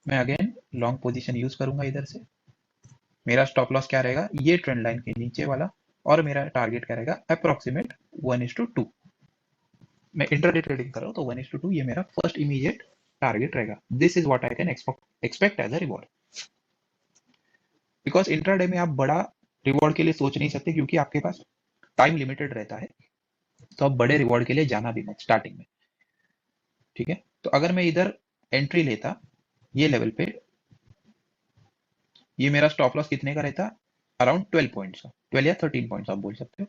A: मैं अगेन लॉन्ग पोजीशन यूज करूंगा इधर से। मेरा स्टॉप लॉस क्या रहेगा, ये ट्रेंड लाइन के नीचे वाला, और मेरा टारगेट क्या रहेगा अप्रोक्सीमेट 1:2। मैं इंटरडे ट्रेडिंग कर रहा हूँ तो 1:2 ये मेरा फर्स्ट इमीडिएट टारगेट रहेगा। This is what I can expect as a reward, because intraday में आप बड़ा रिवॉर्ड के लिए सोच नहीं सकते क्योंकि आपके पास टाइम लिमिटेड रहता है। तो आप बड़े रिवॉर्ड के लिए जाना भी मत स्टार्टिंग में, ठीक है। तो अगर मैं इधर एंट्री लेता ये लेवल पे, ये मेरा स्टॉप लॉस कितने का रहता, अराउंड 12 पॉइंट्स का, 12 या 13 पॉइंट्स आप बोल सकते हो।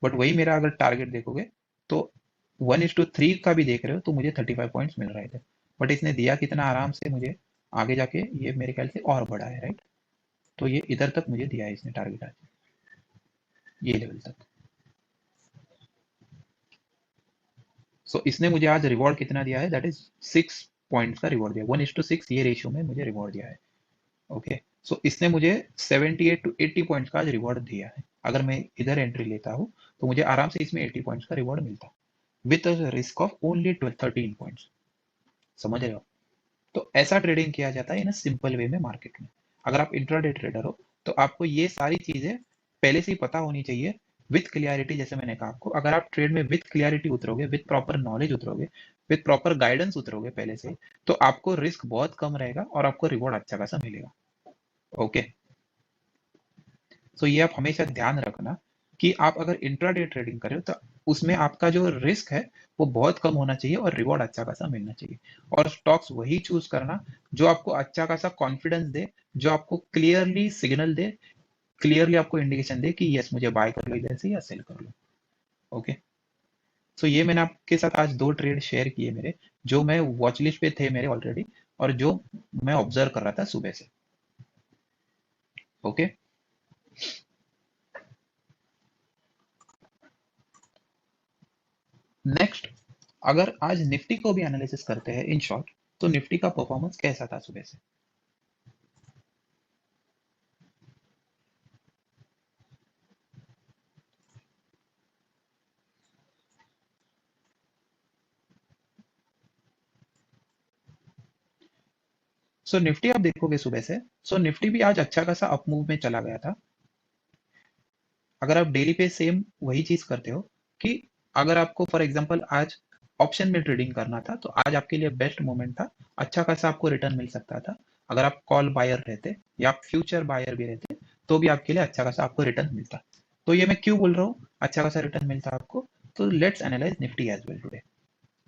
A: बट वही मेरा अगर टारगेट देखोगे तो 1:3 का भी देख रहे हो तो मुझे 35 पॉइंट्स मिल रहे थे। बट इसने दिया कितना आराम से मुझे, आगे जाके ये मेरे ख्याल से और बड़ा है, राइट। तो ये इधर तक मुझे दिया है इसने टारगेट आज, ये लेवल तक। सो इसने मुझे आज रिवॉर्ड कितना दिया है, दैट इज 6 पॉइंट्स का रिवॉर्ड दिया, 1:6 ये रेशियो में मुझे रिवॉर्ड दिया है। ओके, सो इसने मुझे 78 to 80 पॉइंट्स का आज रिवॉर्ड दिया है। अगर मैं इधर एंट्री लेता हूँ तो मुझे आराम से इसमें 80 पॉइंट्स का रिवॉर्ड मिलता, with risk of only 13 points. समझ रहे हो? तो ऐसा ट्रेडिंग किया जाता है इन सिंपल वे में मार्केट में। अगर आप इंट्राडे ट्रेडर हो तो आपको ये सारी चीजें पहले से ही पता होनी चाहिए विथ क्लियरिटी। जैसे मैंने कहा आपको, अगर आप ट्रेड में विथ क्लियरिटी उतरोगे, विथ प्रॉपर नॉलेज उतरोगे, विथ प्रॉपर गाइडेंस उतरोगे पहले से, तो आपको रिस्क बहुत कम रहेगा और आपको रिवॉर्ड अच्छा खासा मिलेगा। ओके, सो ये आप हमेशा ध्यान रखना कि आप अगर इंट्राडे ट्रेडिंग कर रहे हो तो उसमें आपका जो रिस्क है वो बहुत कम होना चाहिए और रिवॉर्ड अच्छा खासा मिलना चाहिए। और स्टॉक्स वही चूज करना जो आपको अच्छा खासा कॉन्फिडेंस दे, जो आपको क्लियरली सिग्नल दे, क्लियरली आपको इंडिकेशन दे कि यस मुझे बाय कर लो इधर से या सेल कर लो। ओके, सो ये मैंने आपके साथ आज 2 ट्रेड शेयर किए मेरे, जो मैं वॉच लिस्ट पे थे मेरे ऑलरेडी, और जो मैं ऑब्जर्व कर रहा था सुबह से। ओके, नेक्स्ट, अगर आज निफ्टी को भी एनालिसिस करते हैं इन शॉर्ट, तो निफ्टी का परफॉर्मेंस कैसा था सुबह से? सो निफ्टी आप देखोगे सुबह से, सो निफ्टी भी आज अच्छा खासा अप मूव में चला गया था। अगर आप डेली पे सेम वही चीज करते हो कि अगर आपको फॉर एग्जांपल आज ऑप्शन में ट्रेडिंग करना था तो आज आपके लिए बेस्ट मोमेंट था, अच्छा खासा आपको रिटर्न मिल सकता था। अगर आप कॉल बायर रहते या आप फ्यूचर बायर भी रहते तो भी आपके लिए अच्छा खासा आपको रिटर्न मिलता। तो ये मैं क्यों बोल रहा हूँ अच्छा खासा रिटर्न मिलता आपको? तो let's analyse Nifty as well today.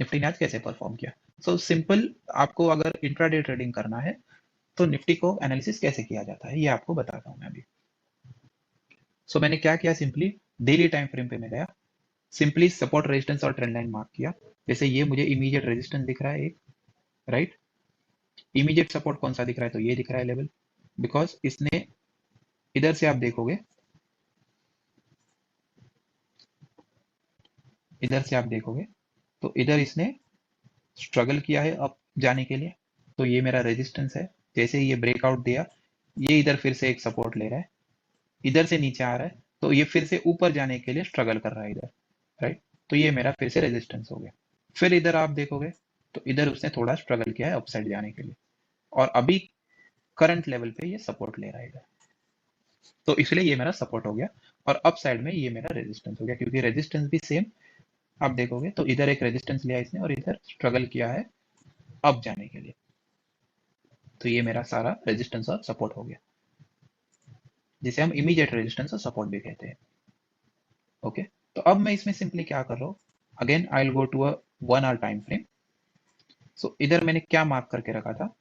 A: Nifty ने आज कैसे परफॉर्म किया? सो सिंपल, आपको अगर इंट्राडे ट्रेडिंग करना है तो निफ्टी को एनालिसिस कैसे किया जाता है ये आपको बताता हूँ मैं अभी। सो मैंने क्या किया, सिंपली डेली टाइम फ्रेम पे मैं गया, सिंपली सपोर्ट रेजिस्टेंस और ट्रेंड लाइन मार्क किया। जैसे ये मुझे इमीडिएट रेजिस्टेंस दिख रहा है एक, राइट। इमीडिएट सपोर्ट कौन सा दिख रहा है? तो ये दिख रहा है लेवल, बिकॉज इसने इधर से आप देखोगे, इधर से आप देखोगे तो इधर इसने स्ट्रगल किया है अप जाने के लिए। तो ये मेरा रेजिस्टेंस है। जैसे ही ये ब्रेकआउट दिया, ये इधर फिर से एक सपोर्ट ले रहा है, इधर से नीचे आ रहा है, तो ये फिर से ऊपर जाने के लिए स्ट्रगल कर रहा है इधर, राइट। तो ये मेरा फिर से रेजिस्टेंस हो गया। फिर इधर आप देखोगे तो इधर उसने थोड़ा स्ट्रगल किया है अपसाइड जाने के लिए, और अभी करंट लेवल पे ये सपोर्ट ले रहा है इधर। तो इसलिए ये मेरा सपोर्ट हो गया, और अप साइड में ये मेरा रेजिस्टेंस हो गया, क्योंकि रेजिस्टेंस भी सेम आप देखोगे तो इधर एक रेजिस्टेंस लिया इसने और इधर स्ट्रगल किया है अप जाने के लिए। तो ये मेरा सारा रेजिस्टेंस और सपोर्ट हो गया, जिसे हम इमीडिएट रेजिस्टेंस और सपोर्ट भी कहते हैं। ओके, तो अब मैं इसमें सिंपली क्या कर रहा हूँ, again I will go to a 1 hour time frame. So इधर मैंने क्या मार्क करके रखा था,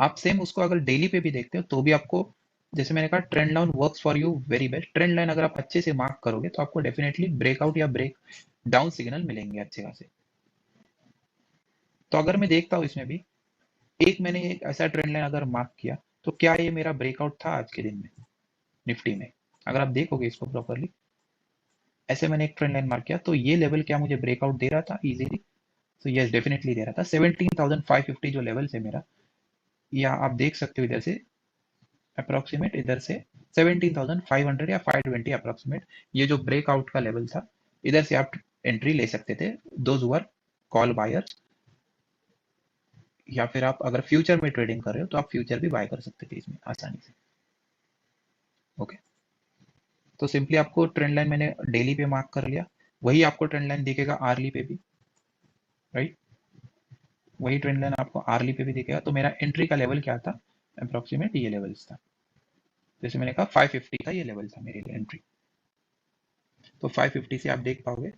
A: आप सेम उसको अगर डेली पे भी देखते हो तो भी आपको, जैसे मैंने कहा, trend line works for you very best. Trend line अगर आप अच्छे से मार्क करोगे तो आपको डेफिनेटली ब्रेकआउट या ब्रेक डाउन सिग्नल मिलेंगे अच्छे खासे। तो अगर मैं देखता हूँ इसमें भी मैंने एक ऐसा ट्रेंड लाइन अगर मार्क किया, तो क्या ये मेरा ब्रेकआउट था आज के दिन में निफ्टी में? अगर आप देखोगे इसको प्रॉपरली, ऐसे मैंने एक ट्रेंड लाइन मार्क किया, तो ये लेवल क्या मुझे ब्रेकआउट दे रहा था इजीली? तो यस, डेफिनेटली दे रहा था। 17,550 जो लेवल है मेरा, या आप देख सकते हो इधर से अप्रोक्सीमेट, इधर से 17,500 या 520 अप्रोक्सीमेट, ये जो ब्रेकआउट का लेवल था, इधर से आप एंट्री ले सकते थे, दोज वर कॉल बायर्स। या फिर आप अगर फ्यूचर में ट्रेडिंग कर रहे हो तो आप फ्यूचर भी बाय कर सकते थे इसमें आसानी से। ओके, तो सिंपली आपको ट्रेंड लाइन मैंने डेली पे मार्क कर लिया, वही आपको ट्रेंड लाइन दिखेगा आर्ली पे भी, राइट। वही ट्रेंड लाइन आपको आर्ली पे भी दिखेगा। तो मेरा एंट्री का लेवल क्या था? अप्रोक्सीमेट ये लेवल्स था। जैसे मैंने कहा 550 का ये लेवल था मेरे लिए एंट्री। तो 550 से आप देख पाओगे,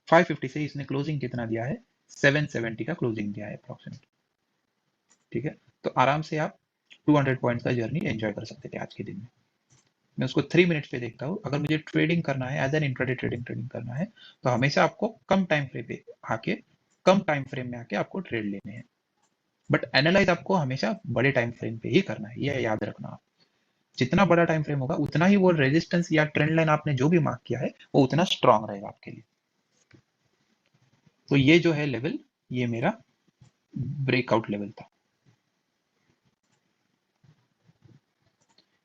A: 550 से इसने क्लोजिंग कितना दिया है? 770 का क्लोजिंग दिया है अप्रोक्सीमेट। ठीक है, तो आराम से आप 200 पॉइंट्स का जर्नी एंजॉय कर सकते थे आज के दिन में। मैं उसको 3 मिनट्स पे देखता हूँ। अगर मुझे ट्रेडिंग करना है, एज एन इंट्राडे ट्रेडिंग करना है, तो हमेशा आपको कम टाइम फ्रेम पे आके, कम टाइम फ्रेम में आके आपको ट्रेड लेने हैं। बट एनालाइज आपको हमेशा बड़े टाइम फ्रेम पे ही करना है, ये याद रखना आप। जितना बड़ा टाइम फ्रेम होगा उतना ही वो रेजिस्टेंस या ट्रेंड लाइन आपने जो भी मार्क किया है वो उतना स्ट्रांग रहेगा आपके लिए। तो ये जो है लेवल, ये मेरा ब्रेकआउट लेवल था।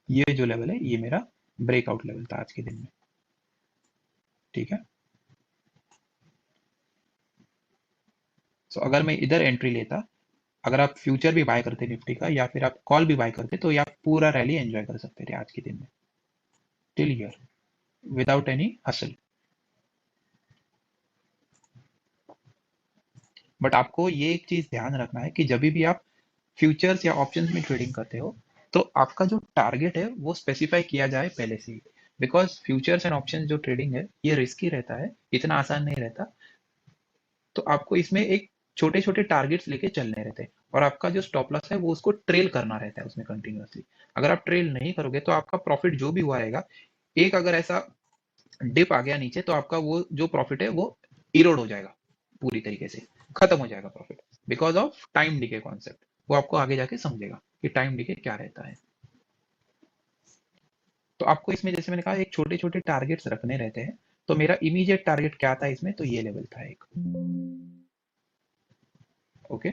A: ये जो लेवल है ये मेरा ब्रेकआउट लेवल था आज के दिन में। ठीक है, सो अगर मैं इधर एंट्री लेता, अगर आप फ्यूचर भी बाय करते निफ्टी का या फिर आप कॉल भी बाय करते, तो ये आप पूरा रैली एंजॉय कर सकते थे आज के दिन में, till here, without any hustle. But आपको ये एक चीज ध्यान रखना है कि जब भी आप फ्यूचर्स या ऑप्शंस में ट्रेडिंग करते हो तो आपका जो टारगेट है वो स्पेसिफाई किया जाए पहले से ही। बिकॉज फ्यूचर्स एंड ऑप्शंस जो ट्रेडिंग है ये रिस्की रहता है, इतना आसान नहीं रहता। तो आपको इसमें एक छोटे छोटे टारगेट्स लेके चलने रहते हैं, और आपका जो स्टॉप लॉस है वो उसको ट्रेल करना रहता है उसमें कंटिन्यूअसली। अगर आप ट्रेल नहीं करोगे तो आपका प्रॉफिट जो भी हुआ रहेगा, एक अगर ऐसा डिप आ गया नीचे तो आपका वो जो प्रॉफिट है वो इरोड हो जाएगा, पूरी तरीके से खत्म हो जाएगा profit, because of time decay concept. वो आपको आगे जाके समझेगा कि टाइम डिके क्या रहता है। तो आपको इसमें, जैसे मैंने कहा, एक छोटे छोटे टारगेट्स रखने रहते हैं। तो मेरा इमीडिएट टारगेट क्या था इसमें? तो ये लेवल था एक। ओके,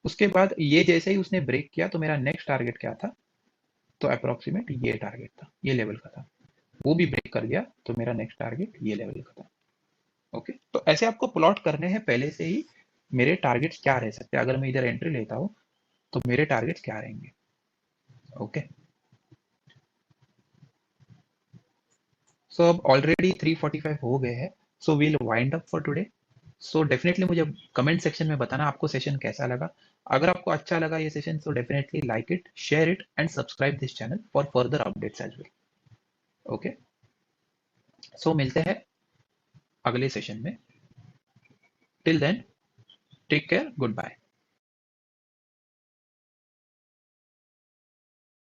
A: उसके बाद ये जैसे ही उसने ब्रेक किया तो मेरा नेक्स्ट टारगेट क्या था? तो अप्रोक्सीमेट ये टारगेट था, ये लेवल का था। वो भी ब्रेक कर गया तो मेरा नेक्स्ट टारगेट ये लेवल का था। ओके, तो ऐसे आपको प्लॉट करने हैं पहले से ही, मेरे टारगेट्स क्या रह सकते हैं। अगर मैं इधर एंट्री लेता हूँ तो मेरे टारगेट्स क्या रहेंगे। ओके, सो अब ऑलरेडी 3:45 हो गए हैं, so we'll wind up for today. So definitely मुझे कमेंट सेक्शन में बताना आपको सेशन कैसा लगा। अगर आपको अच्छा लगा ये session, so definitely like it, share it and subscribe this channel for further updates as well. Okay, so मिलते हैं अगले सेशन में। Till then, take care, good bye.